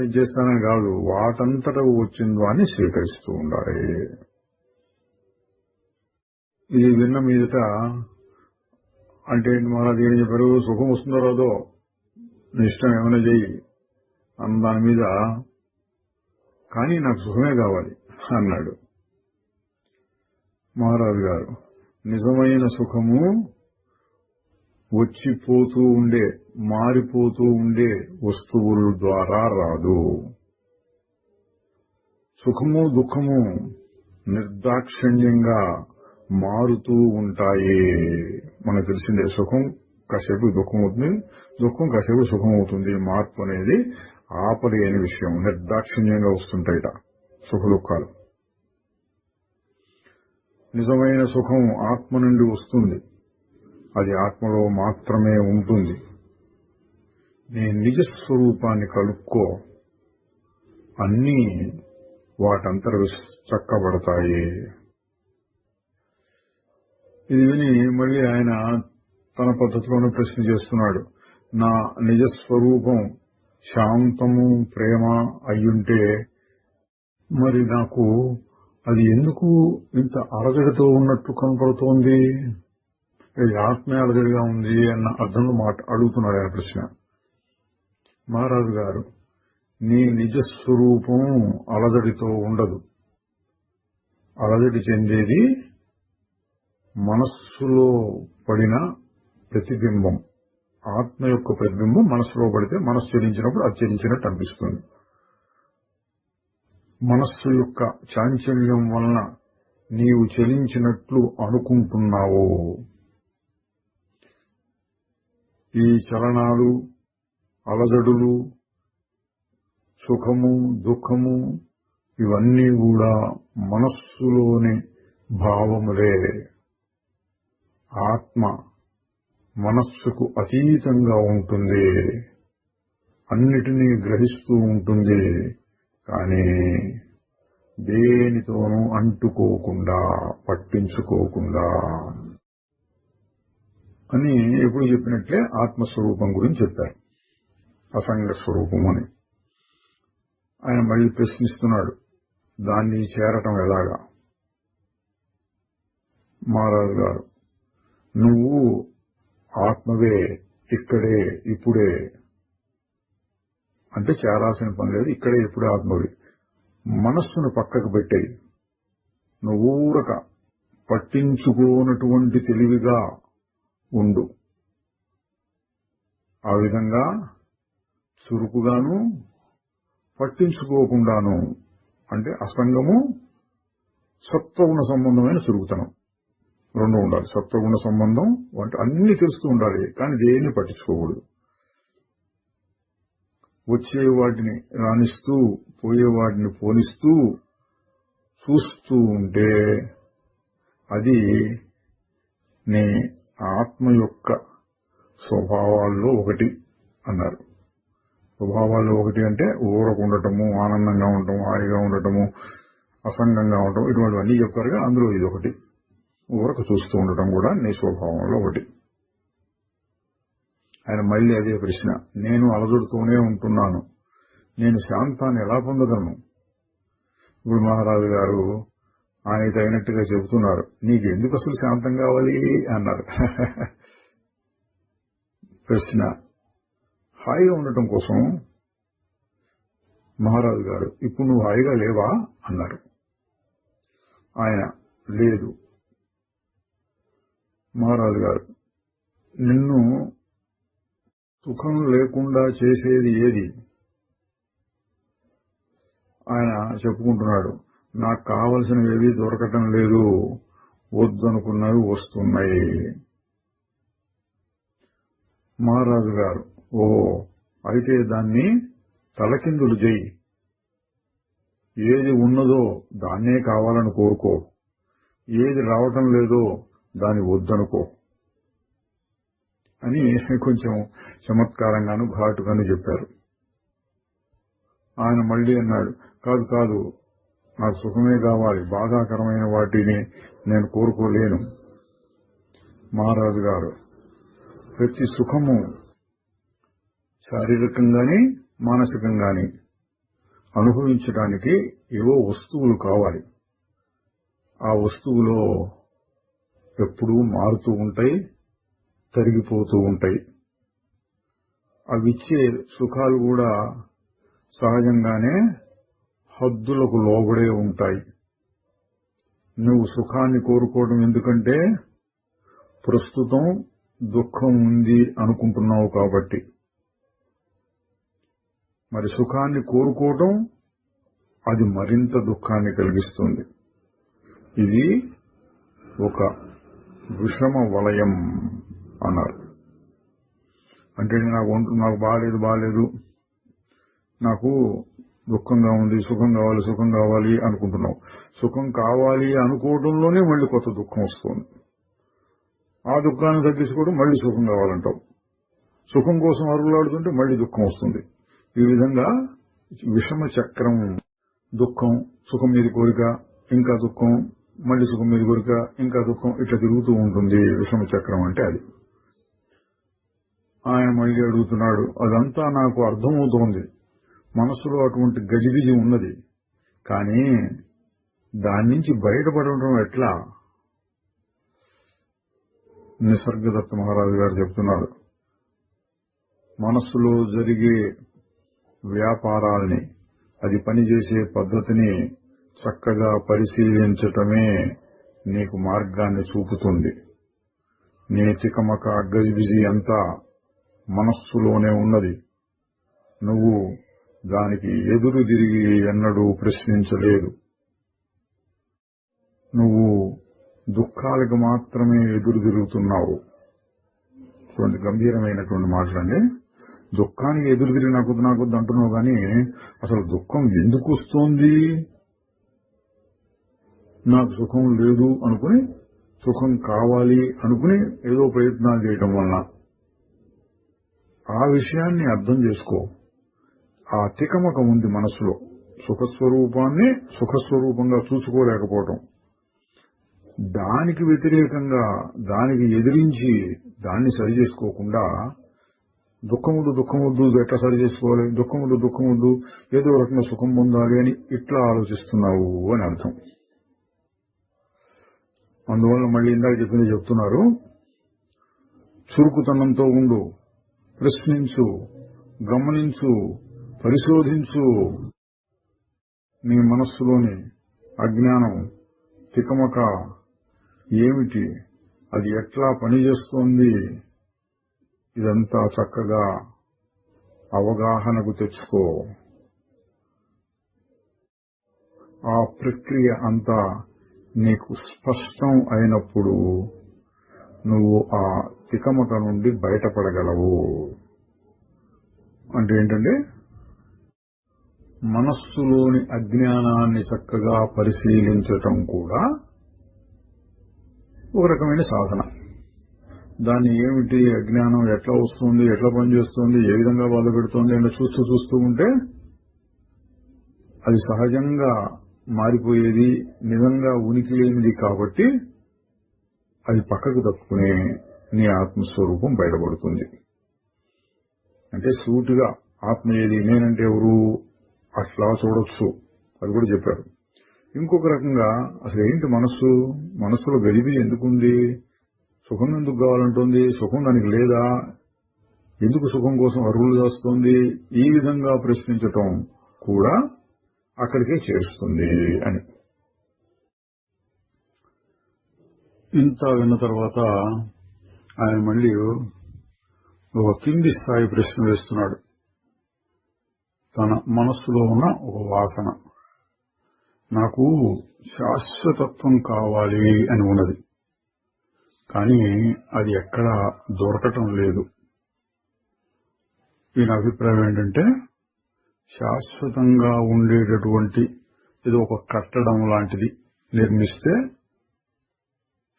చేస్తానని కాదు, వాటంతట వచ్చిందో అని స్వీకరిస్తూ ఉండాలి. ఇది విన్న మీదట అంటే మహారాజు ఏం చెప్పారు, సుఖం వస్తుందో రాదో నీ ఇష్టం ఏమైనా చెయ్యి అన్న దాని మీద, కానీ నాకు సుఖమే కావాలి అన్నాడు మహారాజు గారు. నిజమైన సుఖము వచ్చిపోతూ ఉండే, మారిపోతూ ఉండే వస్తువుల ద్వారా రాదు. సుఖము దుఃఖము నిర్దాక్షిణ్యంగా మారుతూ ఉంటాయి. మనకు తెలిసిందే, సుఖం కాసేపు దుఃఖం అవుతుంది, దుఃఖం కాసేపు సుఖం అవుతుంది. మార్పు అనేది ఆపలేని విషయం, నిర్దాక్షిణ్యంగా వస్తుంటాయిట. సుఖదుఖాలు. నిజమైన సుఖం ఆత్మ నుండి వస్తుంది. అది ఆత్మలో మాత్రమే ఉంటుంది. నీ నిజస్వరూపాన్ని కలుక్కో, అన్నీ వాటంతర చక్కబడతాయి. ఇది విని మళ్ళీ ఆయన తన పద్ధతిలోనే ప్రశ్న చేస్తున్నాడు. నా నిజస్వరూపం శాంతము ప్రేమ అయ్యుంటే మరి నాకు అది ఎందుకు ఇంత అలజడితో ఉన్నట్లు కనపడుతోంది? ఇది ఆత్మే అలజడిగా ఉంది అన్న అర్థంలో అడుగుతున్నాడు ఆయన ప్రశ్న. మహారాజు గారు, నీ నిజస్వరూపం అలజడితో ఉండదు. అలజడి చెందేది మనస్సులో పడిన ప్రతిబింబం. ఆత్మ యొక్క ప్రతిబింబం మనస్సులో పడితే మనస్సు చెలించినప్పుడు అది చెలించినట్టు అనిపిస్తుంది. మనస్సు యొక్క చాంచల్యం వలన నీవు చెలించినట్లు అనుకుంటున్నావు. ఈ చలనాలు, అలజడులు, సుఖము దుఃఖము ఇవన్నీ కూడా మనస్సులోని భావములే. ఆత్మ మనస్సుకు అతీతంగా ఉంటుంది, అన్నిటినీ గ్రహిస్తూ ఉంటుంది. కానీ దేనితోనూ అంటుకోకుండా, పట్టించుకోకుండా అని ఎప్పుడు చెప్పినట్లే ఆత్మస్వరూపం గురించి చెప్పారు, అసంగ స్వరూపం అని. ఆయన మళ్ళీ ప్రశ్నిస్తున్నాడు, దాన్ని చేరటం ఎలాగా? మహారాజు గారు, నువ్వు ఆత్మవే, ఇక్కడే ఇప్పుడే. అంటే చేరాల్సిన పని లేదు, ఇక్కడే ఇప్పుడే ఆత్మవి. మనస్సును పక్కకు పెట్టేయి. నువ్వు ఊరక పట్టించుకోనటువంటి తెలివిగా ఉండు. ఆ విధంగా చురుకుగాను పట్టించుకోకుండాను, అంటే అసంగము సత్వగుణ సంబంధమైన చురుకుతనం రెండు ఉండాలి. సత్వగుణ సంబంధం అంటే అన్ని తెలుస్తూ ఉండాలి, కానీ దేన్ని పట్టించుకోకూడదు. వచ్చే వాటిని రాణిస్తూ పోయేవాటిని పోనిస్తూ చూస్తూ ఉంటే అది నీ ఆత్మ యొక్క స్వభావాల్లో ఒకటి అన్నారు. స్వభావాల్లో ఒకటి అంటే ఊరకుండటము, ఆనందంగా ఉండటము, హాయిగా ఉండటము, అసంగంగా ఉండటం, ఇటువంటివన్నీ చెప్పారుగా, అందులో ఇది ఒకటి. ఊరకు చూస్తూ ఉండటం కూడా నీ స్వభావంలో ఒకటి. ఆయన మళ్ళీ అదే ప్రశ్న, నేను అలజడుతూనే ఉంటున్నాను, నేను శాంతాన్ని ఎలా పొందగలను? ఇప్పుడు మహారాజు గారు ఆయన తగినట్టుగా చెబుతున్నారు, నీకు ఎందుకు అసలు శాంతం కావాలి అన్నారు. ప్రశ్న, హాయిగా ఉండటం కోసం. మహారాజు గారు, ఇప్పుడు నువ్వు హాయిగా లేవా అన్నారు. ఆయన, లేదు. మహారాజు గారు, నిన్ను సుఖం లేకుండా చేసేది ఏది? ఆయన చెప్పుకుంటున్నాడు, నాకు కావలసినవి దొరకటం లేదు, వద్దనుకున్నవి వస్తున్నాయి. మహారాజు గారు, ఓహో, అయితే దాన్ని తలకిందులు చేయి. ఏది ఉన్నదో దాన్నే కావాలని కోరుకో, ఏది రావటం లేదో దాన్ని వద్దనుకో అని కొంచెం చమత్కారంగాను ఘాటుగాను చెప్పారు. ఆయన మళ్ళీ అన్నాడు, కాదు కాదు, నాకు సుఖమే కావాలి, బాధాకరమైన వాటిని నేను కోరుకోలేను. మహారాజు గారు, ప్రతి సుఖము శారీరకంగాని మానసికంగాని అనుభవించడానికి ఏవో వస్తువులు కావాలి. ఆ వస్తువులో ఎప్పుడూ మారుతూ ఉంటాయి, తరిగిపోతూ ఉంటాయి. అవిచ్చే సుఖాలు కూడా సహజంగానే హద్దులకు లోబడే ఉంటాయి. నువ్వు సుఖాన్ని కోరుకోవడం ఎందుకంటే ప్రస్తుతం దుఃఖం ఉంది అనుకుంటున్నావు కాబట్టి. మరి సుఖాన్ని కోరుకోవటం అది మరింత దుఃఖాన్ని కలిగిస్తుంది. ఇది ఒక విషమ వలయం అన్నారు. అంటే నాకు బాలేదు, నాకు దుఃఖంగా ఉంది, సుఖం కావాలి అనుకుంటున్నావు. సుఖం కావాలి అనుకోవడంలోనే మళ్ళీ కొత్త దుఃఖం వస్తుంది. ఆ దుఃఖాన్ని తగ్గించుకోవడం మళ్ళీ సుఖం కావాలంటావు. సుఖం కోసం అరులాడుతుంటే మళ్ళీ దుఃఖం వస్తుంది. ఈ విధంగా విషమ చక్రం. దుఃఖం, సుఖం మీద కోరిక, ఇంకా దుఃఖం, మళ్ళీ సుఖం మీద కోరిక, ఇంకా దుఃఖం, ఇట్లా తిరుగుతూ ఉంటుంది విషమ చక్రం అంటే అది. ఆయన మళ్ళీ అడుగుతున్నాడు, అదంతా నాకు అర్థమవుతోంది, మనస్సులో అటువంటి గజిబిజి ఉన్నది, కానీ దాని నుంచి బయటపడటం ఎట్లా? నిసర్గదత్త మహారాజు గారు చెప్తున్నారు, మనస్సులో జరిగే వ్యాపారాల్ని, అది పనిచేసే పద్ధతిని చక్కగా పరిశీలించటమే నీకు మార్గాన్ని చూపుతుంది. నీ తికమక గజిబిజి అంతా మనస్సులోనే ఉన్నది. నువ్వు దానికి ఎదురు తిరిగి ఎన్నడూ ప్రశ్నించలేదు. నువ్వు దుఃఖాలకు మాత్రమే ఎదురు తిరుగుతున్నావు. చూడండి, గంభీరమైనటువంటి మాటలండి. దుఃఖానికి ఎదురు తిరిగి నాకొద్దు అంటున్నావు, కానీ అసలు దుఃఖం ఎందుకు వస్తోంది? నాకు సుఖం లేదు అనుకుని, సుఖం కావాలి అనుకుని ఏదో ప్రయత్నాలు చేయటం వలన. ఆ విషయాన్ని అర్థం చేసుకో. ఆ తికమక ఉంది మనసులో. సుఖస్వరూపాన్ని సుఖస్వరూపంగా చూసుకోలేకపోవటం, దానికి వ్యతిరేకంగా, దానికి ఎదిరించి దాన్ని సరి చేసుకోకుండా దుఃఖముద్దు ఎట్లా సరి చేసుకోవాలి, దుఃఖముద్దు ఏదో రకంగా సుఖం పొందాలి అని ఇట్లా ఆలోచిస్తున్నావు అని అర్థం. అందువల్ల మళ్ళీ ఇందాక చెప్తున్నారు, చురుకుతనంతో ఉండు, ప్రశ్నించు, గమనించు, పరిశోధించు. నీ మనస్సులోని అజ్ఞానం, తికమక ఏమిటి, అది ఎట్లా పనిచేస్తోంది, ఇదంతా చక్కగా అవగాహనకు తెచ్చుకో. ఆ ప్రక్రియ అంతా నీకు స్పష్టం అయినప్పుడు నువ్వు ఆ తికమక నుండి బయటపడగలవు. అంటే ఏంటంటే, మనస్సులోని అజ్ఞానాన్ని చక్కగా పరిశీలించటం కూడా ఒక రకమైన సాధన. దాన్ని ఏమిటి, అజ్ఞానం ఎట్లా వస్తుంది, ఎట్లా పనిచేస్తుంది, ఏ విధంగా బాధ పెడుతోంది అని చూస్తూ ఉంటే అది సహజంగా మారిపోయేది, నిజంగా ఉనికి లేనిది. కాబట్టి అది పక్కకు తప్పుకునే నీ ఆత్మస్వరూపం బయటపడుతుంది. అంటే సూటిగా ఆత్మ ఏది, నేనంటే ఎవరు, అట్లా చూడొచ్చు. అది కూడా చెప్పారు. ఇంకొక రకంగా అసలు ఏంటి మనస్సులో గజిబిజి ఎందుకుంది, సుఖం ఎందుకు కావాలంటుంది, సుఖం దానికి లేదా, ఎందుకు సుఖం కోసం అరువులు చేస్తోంది, ఈ విధంగా ప్రశ్నించటం కూడా అక్కడికే చేరుస్తుంది అని. ఇంత విన్న తర్వాత ఆయన మళ్ళీ ఒక కింది స్థాయి ప్రశ్న వేస్తున్నాడు. తన మనస్సులో ఉన్న ఒక వాసన, నాకు శాశ్వతత్వం కావాలి అని ఉన్నది, కానీ అది ఎక్కడా దొరకటం లేదు. ఈయన అభిప్రాయం ఏంటంటే, శాశ్వతంగా ఉండేటటువంటి ఏదో ఒక కట్టడం లాంటిది నిర్మిస్తే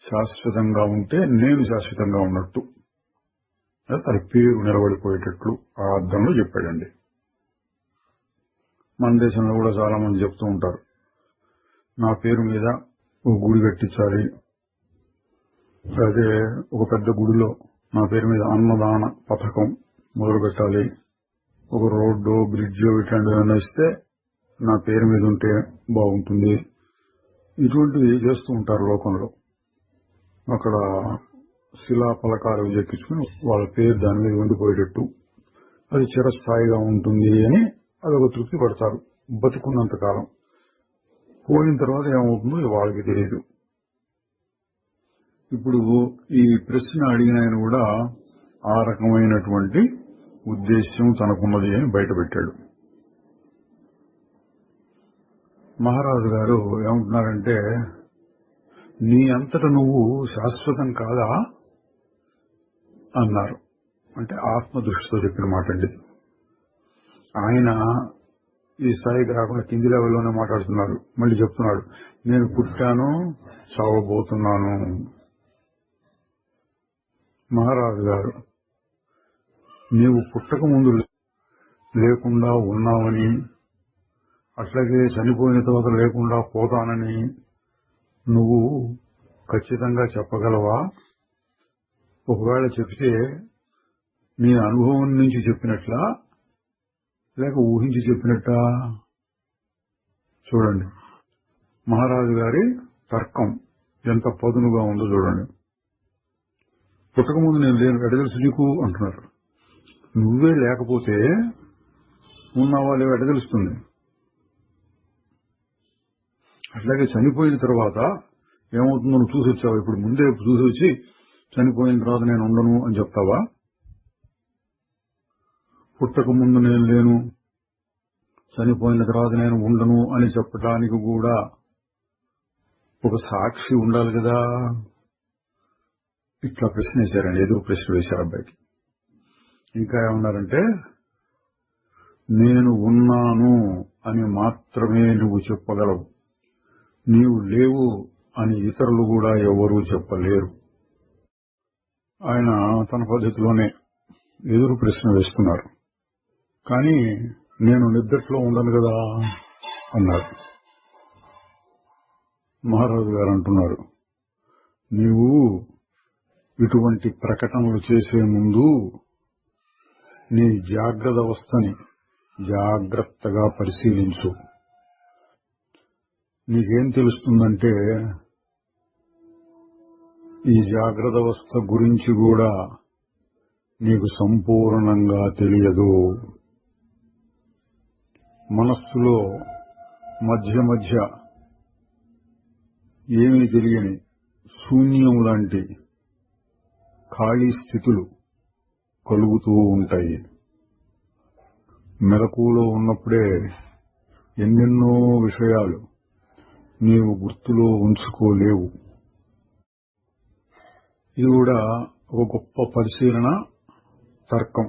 శాశ్వతంగా ఉంటే నేను శాశ్వతంగా ఉన్నట్టు, తన పేరు నిలబడిపోయేటట్లు ఆ అర్థంలో చెప్పాడండి. మన దేశంలో కూడా చాలా మంది చెప్తూ ఉంటారు, నా పేరు మీద ఒక గుడి కట్టించాలి, అదే ఒక పెద్ద గుడిలో నా పేరు మీద అన్నదాన పథకం మొదలు పెట్టాలి, ఒక రోడ్డు బ్రిడ్జో ఇట్లాంటివి ఇస్తే నా పేరు మీద ఉంటే బాగుంటుంది. ఇటువంటివి చేస్తూ ఉంటారు లోకంలో. అక్కడ శిలా పలకాలు చెక్కించుకుని వాళ్ళ పేరు దాని మీద ఉండిపోయేటట్టు, అది చిరస్థాయిగా ఉంటుంది అని అదొక తృప్తి పడతారు బతుకున్నంతకాలం. పోయిన తర్వాత ఏమవుతుందో వాళ్ళకి తెలియదు. ఇప్పుడు ఈ ప్రశ్న అడిగిన ఆయన కూడా ఆ రకమైనటువంటి ఉద్దేశ్యం తనకున్నది అని బయటపెట్టాడు. మహారాజు గారు ఏమంటున్నారంటే, నీ అంతట నువ్వు శాశ్వతం కాదా అన్నారు. అంటే ఆత్మదృష్టితో చెప్పిన మాట అండి. ఆయన ఈ స్థాయికి రాకుండా కింది లెవెల్లోనే మాట్లాడుతున్నారు. మళ్ళీ చెప్తున్నాడు, నేను పుట్టాను, చావబోతున్నాను. మహారాజు గారు, నీవు పుట్టక ముందు లేకుండా ఉన్నావని, అట్లాగే చనిపోయిన తర్వాత లేకుండా పోతానని నువ్వు ఖచ్చితంగా చెప్పగలవా? ఒకవేళ చెప్తే నీ అనుభవం నుంచి చెప్పినట్లా లేక ఊహించి చెప్పినట్టా? చూడండి మహారాజు గారి తర్కం ఎంత పదునుగా ఉందో చూడండి. పుట్టకముందు నేను లేను, ఎడ తెలుసు నీకు అంటున్నారు. నువ్వే లేకపోతే ఉన్నావా లేవో ఎడ తెలుస్తుంది? అట్లాగే చనిపోయిన తర్వాత ఏమవుతుందో నువ్వు చూసి వచ్చావా? ఇప్పుడు ముందే చూసి వచ్చి చనిపోయిన తర్వాత నేను ఉండను అని చెప్తావా? పుట్టక ముందు నేను లేను, చనిపోయిన తర్వాత నేను ఉండను అని చెప్పడానికి కూడా ఒక సాక్షి ఉండాలి కదా. ఇట్లా ప్రశ్న వేశారండి, ఎదురు ప్రశ్న వేశారు అబ్బాయికి. ఇంకా ఏమన్నారంటే, నేను ఉన్నాను అని మాత్రమే నువ్వు చెప్పగలవు, నీవు లేవు అని ఇతరులు కూడా ఎవరూ చెప్పలేరు. ఆయన తన పద్ధతిలోనే ఎదురు ప్రశ్న వేస్తున్నారు. కానీ నేను నిద్రలో ఉండను కదా అన్నారు. మహారాజు గారు అంటున్నారు, నీవు ఇటువంటి ప్రకటనలు చేసే ముందు నీ జాగ్రత్త అవస్థని జాగ్రత్తగా పరిశీలించు. నీకేం తెలుస్తుందంటే, ఈ జాగ్రత్త అవస్థ గురించి కూడా నీకు సంపూర్ణంగా తెలియదు. మనస్సులో మధ్య మధ్య ఏమీ తెలియని శూన్యం లాంటి ఖాళీ స్థితులు కలుగుతూ ఉంటాయి. మెలకువలో ఉన్నప్పుడే ఎన్నెన్నో విషయాలు నీవు గుర్తులో ఉంచుకోలేవు. ఇది కూడా ఒక గొప్ప పరిశీలన తర్కం.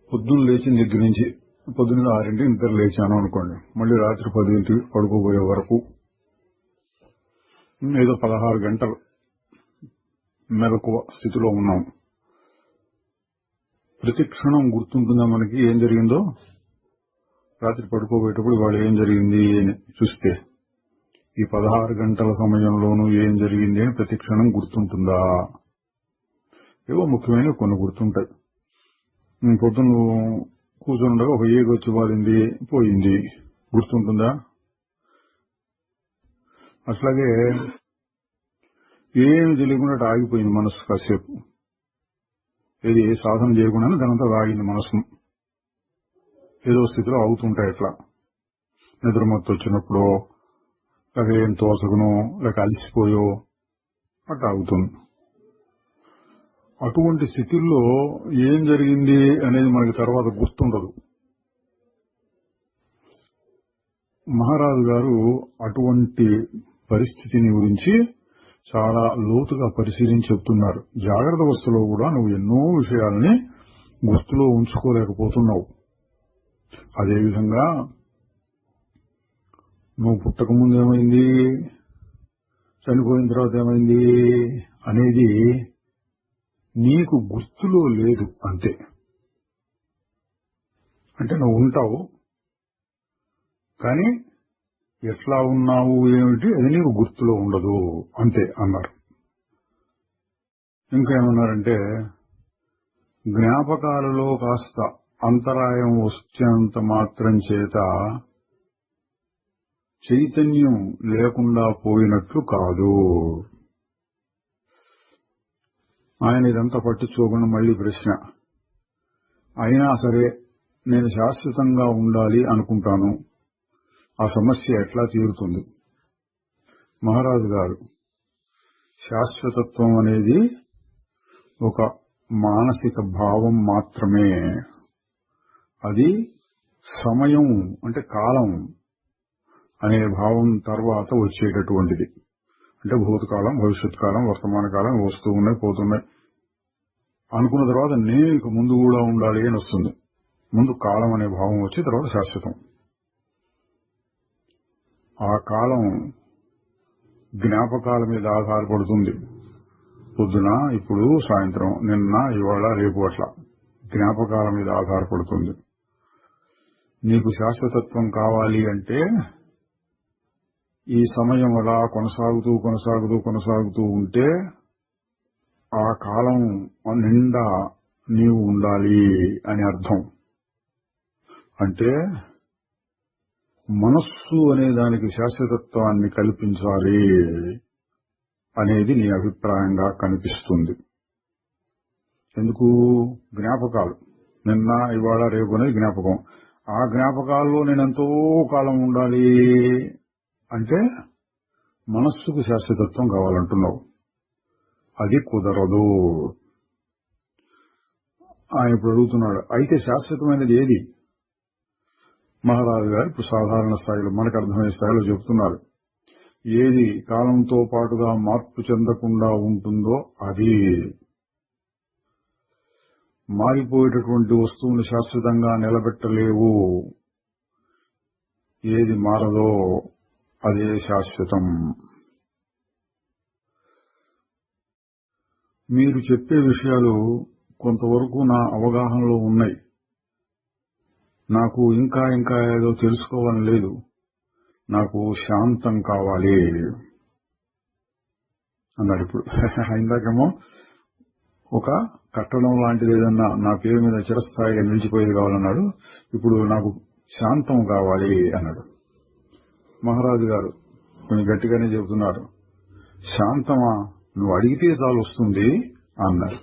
పొద్దున్న లేచిన దగ్గర నుంచి, పొద్దున్న 6 నిద్ర లేచాను అనుకోండి, మళ్ళీ రాత్రి 10 పడుకోబోయే వరకు ఏదో 16 గంటలు మెలకువ స్థితిలో ఉన్నాం. ప్రతి క్షణం గుర్తుంటుందా మనకి ఏం జరిగిందో? రాత్రి పడుకోబోయేటప్పుడు వాళ్ళు ఏం జరిగింది అని చూస్తే ఈ 16 గంటల సమయంలోనూ ఏం జరిగింది అని ప్రతి క్షణం గుర్తుంటుందా? ఏవో ముఖ్యమైన కొన్ని గుర్తుంటాయి. పొద్దున్న కూర్చొని ఉండగా ఒక ఏగి వచ్చి వాలింది, పోయింది, గుర్తుంటుందా? అట్లాగే ఏమి తెలియకుండా ఆగిపోయింది మనసు కాసేపు. ఏది ఏ సాధన చేయకుండానే దానంతా ఆగింది మనసు. ఏదో స్థితిలో అవుతుంటాయి. అట్లా నిద్రమత్తు వచ్చినప్పుడు, లేక ఏం తోసగునో, లేక అలసిపోయో అట్లా అవుతుంది. అటువంటి స్థితిల్లో ఏం జరిగింది అనేది మనకి తర్వాత గుర్తుండదు. మహారాజు గారు అటువంటి పరిస్థితిని గురించి చాలా లోతుగా పరిశీలించి చెప్తున్నారు. జాగ్రత్త అవస్థలో కూడా నువ్వు ఎన్నో విషయాలని గుర్తులో ఉంచుకోలేకపోతున్నావు. అదేవిధంగా నువ్వు పుట్టకముందు ఏమైంది, చనిపోయిన తర్వాత ఏమైంది అనేది నీకు గుర్తులో లేదు అంతే. అంటే నువ్వు ఉంటావు, కానీ ఎట్లా ఉన్నావు ఏమిటి అది నీకు గుర్తులో ఉండదు అంతే అన్నారు. ఇంకా ఏమన్నారంటే, జ్ఞాపకాలలో కాస్త అంతరాయం వచ్చేంత మాత్రం చేత చైతన్యం లేకుండా పోయినట్లు కాదు. ఆయన ఇదంతా పట్టించుకోకుండా మళ్లీ ప్రశ్న, అయినా సరే నేను శాశ్వతంగా ఉండాలి అనుకుంటాను, ఆ సమస్య ఎట్లా తీరుతుంది? మహారాజు గారు, శాశ్వతత్వం అనేది ఒక మానసిక భావం మాత్రమే. అది సమయం అంటే కాలం అనే భావం తర్వాత వచ్చేటటువంటిది. అంటే భూతకాలం, భవిష్యత్ కాలం, వర్తమాన కాలం వస్తూ ఉన్నాయి, పోతున్నాయి అనుకున్న తర్వాత నేను ఇక ముందు కూడా ఉండాలి అని వస్తుంది. ముందు కాలం అనే భావం వచ్చి తర్వాత శాశ్వతం. ఆ కాలం జ్ఞాపకాల మీద ఆధారపడుతుంది. పొద్దున, ఇప్పుడు, సాయంత్రం, నిన్న, ఇవాళ, రేపు అట్లా జ్ఞాపకాల మీద ఆధారపడుతుంది. నీకు శాశ్వతత్వం కావాలి అంటే ఈ సమయం అలా కొనసాగుతూ కొనసాగుతూ కొనసాగుతూ ఉంటే ఆ కాలం నిండా నీవు ఉండాలి అని అర్థం. అంటే మనస్సు అనే దానికి శాశ్వతత్వాన్ని కల్పించాలి అనేది నీ అభిప్రాయంగా కనిపిస్తుంది. ఎందుకు? జ్ఞాపకాలు, నిన్న, ఇవాళ, రేపు అనేది జ్ఞాపకం. ఆ జ్ఞాపకాల్లో నేనెంతో కాలం ఉండాలి అంటే మనస్సుకు శాశ్వతత్వం కావాలంటున్నావు. అది కుదరదు. ఆయన ఇప్పుడు అడుగుతున్నాడు, అయితే శాశ్వతమైనది ఏది? మహారాజు గారు ఇప్పుడు సాధారణ స్థాయిలో, మనకు అర్థమయ్యే స్థాయిలో చెబుతున్నారు. ఏది కాలంతో పాటుగా మార్పు చెందకుండా ఉంటుందో అది. మారిపోయేటటువంటి వస్తువును శాశ్వతంగా నిలబెట్టలేవు. ఏది మారదో అదే శాశ్వతం. మీరు చెప్పే విషయాలు కొంతవరకు నా అవగాహనలో ఉన్నాయి. నాకు ఇంకా ఇంకా ఏదో తెలుసుకోవాలని లేదు. నాకు శాంతం కావాలి అన్నాడు. ఇప్పుడు ఇందాకేమో ఒక కట్టడం లాంటిది ఏదన్నా నా పేరు మీద చిరస్థాయిగా నిలిచిపోయేది కావాలన్నాడు. ఇప్పుడు నాకు శాంతం కావాలి అన్నాడు. మహారాజు గారు కొంచెం గట్టిగానే చెబుతున్నారు. శాంతమా? నువ్వు అడిగితే చాలు వస్తుంది అన్నారు.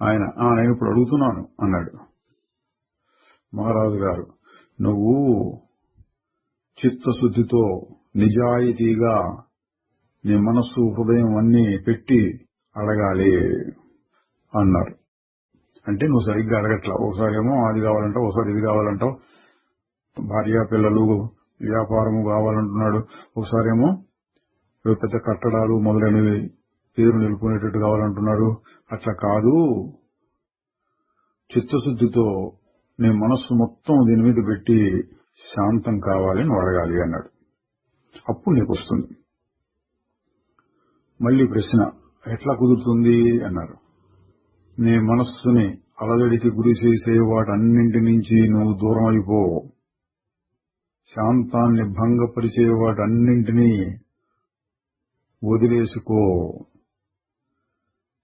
ఆయన నేను ఇప్పుడు అడుగుతున్నాను అన్నాడు. మహారాజు గారు, నువ్వు చిత్తశుద్ధితో నిజాయితీగా నీ మనస్సు హృదయం అన్నీ పెట్టి అడగాలి అన్నారు. అంటే నువ్వు సరిగ్గా అడగట్లా. ఒకసారేమో అది కావాలంటావు, ఒకసారి ఇది కావాలంటావు, భార్య పిల్లలు వ్యాపారము కావాలంటున్నాడు, ఒకసారేమో పెద్ద కట్టడాలు మొదలైనవి పేరు నిలుపుకునేటట్టు కావాలంటున్నాడు. అట్లా కాదు, చిత్తశుద్ధితో నీ మనస్సు మొత్తం దీని మీద పెట్టి శాంతం కావాలి నువ్వు అడగాలి అన్నాడు. అప్పుడు నీకు వస్తుంది. మళ్లీ ప్రశ్న, ఎట్లా కుదురుతుంది అన్నారు. నీ మనస్సుని అలజడికి గురి చేసే వాటన్నింటి నుంచి నువ్వు దూరం అయిపో. శాంతాన్ని భంగపరిచే వాటన్నింటినీ వదిలేసుకో.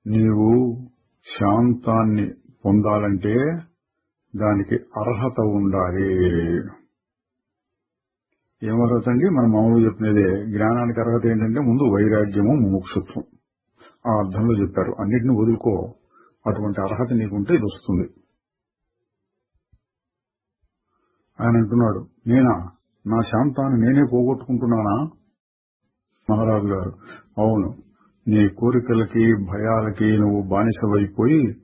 నీవు శాంతాన్ని పొందాలంటే దానికి అర్హత ఉండాలి. ఏం అర్హత అండి? మనం మామూలుగా చెప్పినదే. జ్ఞానానికి అర్హత ఏంటంటే ముందు వైరాగ్యము, ముముక్షుత్వం. ఆ అర్థంలో చెప్పారు. అన్నిటిని వదులుకో. అటువంటి అర్హత నీకుంటే ఇది వస్తుంది. ఆయన అంటున్నాడు, నేనా? నా శాంతాన్ని నేనే పోగొట్టుకుంటున్నానా? మహారాజు గారు, అవును, నీ కోరికలకి భయాలకి నువ్వు బానిసవైపోయి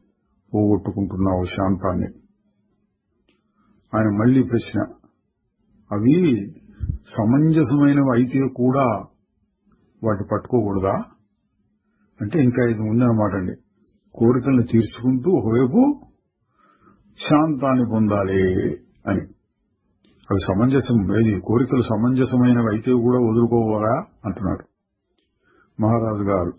పోగొట్టుకుంటున్నావు శాంతాన్ని. ఆయన మళ్లీ ప్రశ్న, అవి సమంజసమైనవి అయితే కూడా వాటి పట్టుకోకూడదా? అంటే ఇంకా ఇది ఉందన్నమాట అండి. కోరికలను తీర్చుకుంటూ ఒకవైపు శాంతాన్ని పొందాలి అని. అవి సమంజసం ఏది? కోరికలు సమంజసమైనవి అయితే కూడా వదులుకోవాలా అంటున్నాడు. మహారాజు గారు,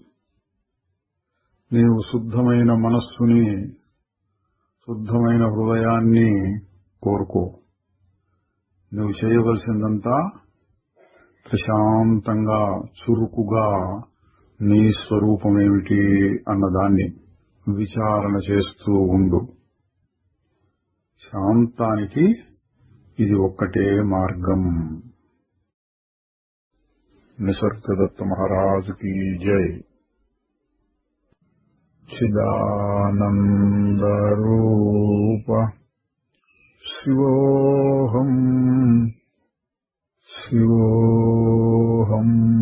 నీవు శుద్ధమైన మనస్సుని, శుద్ధమైన హృదయాన్ని కోరుకో. నువ్వు చేయవలసిందంతా ప్రశాంతంగా, చురుకుగా నీ స్వరూపమేమిటి అన్నదాన్ని విచారణ చేస్తూ ఉండు. శాంతానికి ఇది ఒక్కటే మార్గం. నిసర్గదత్త మహారాజుకి జై. చిదానందరూప శివోహం శివోహం.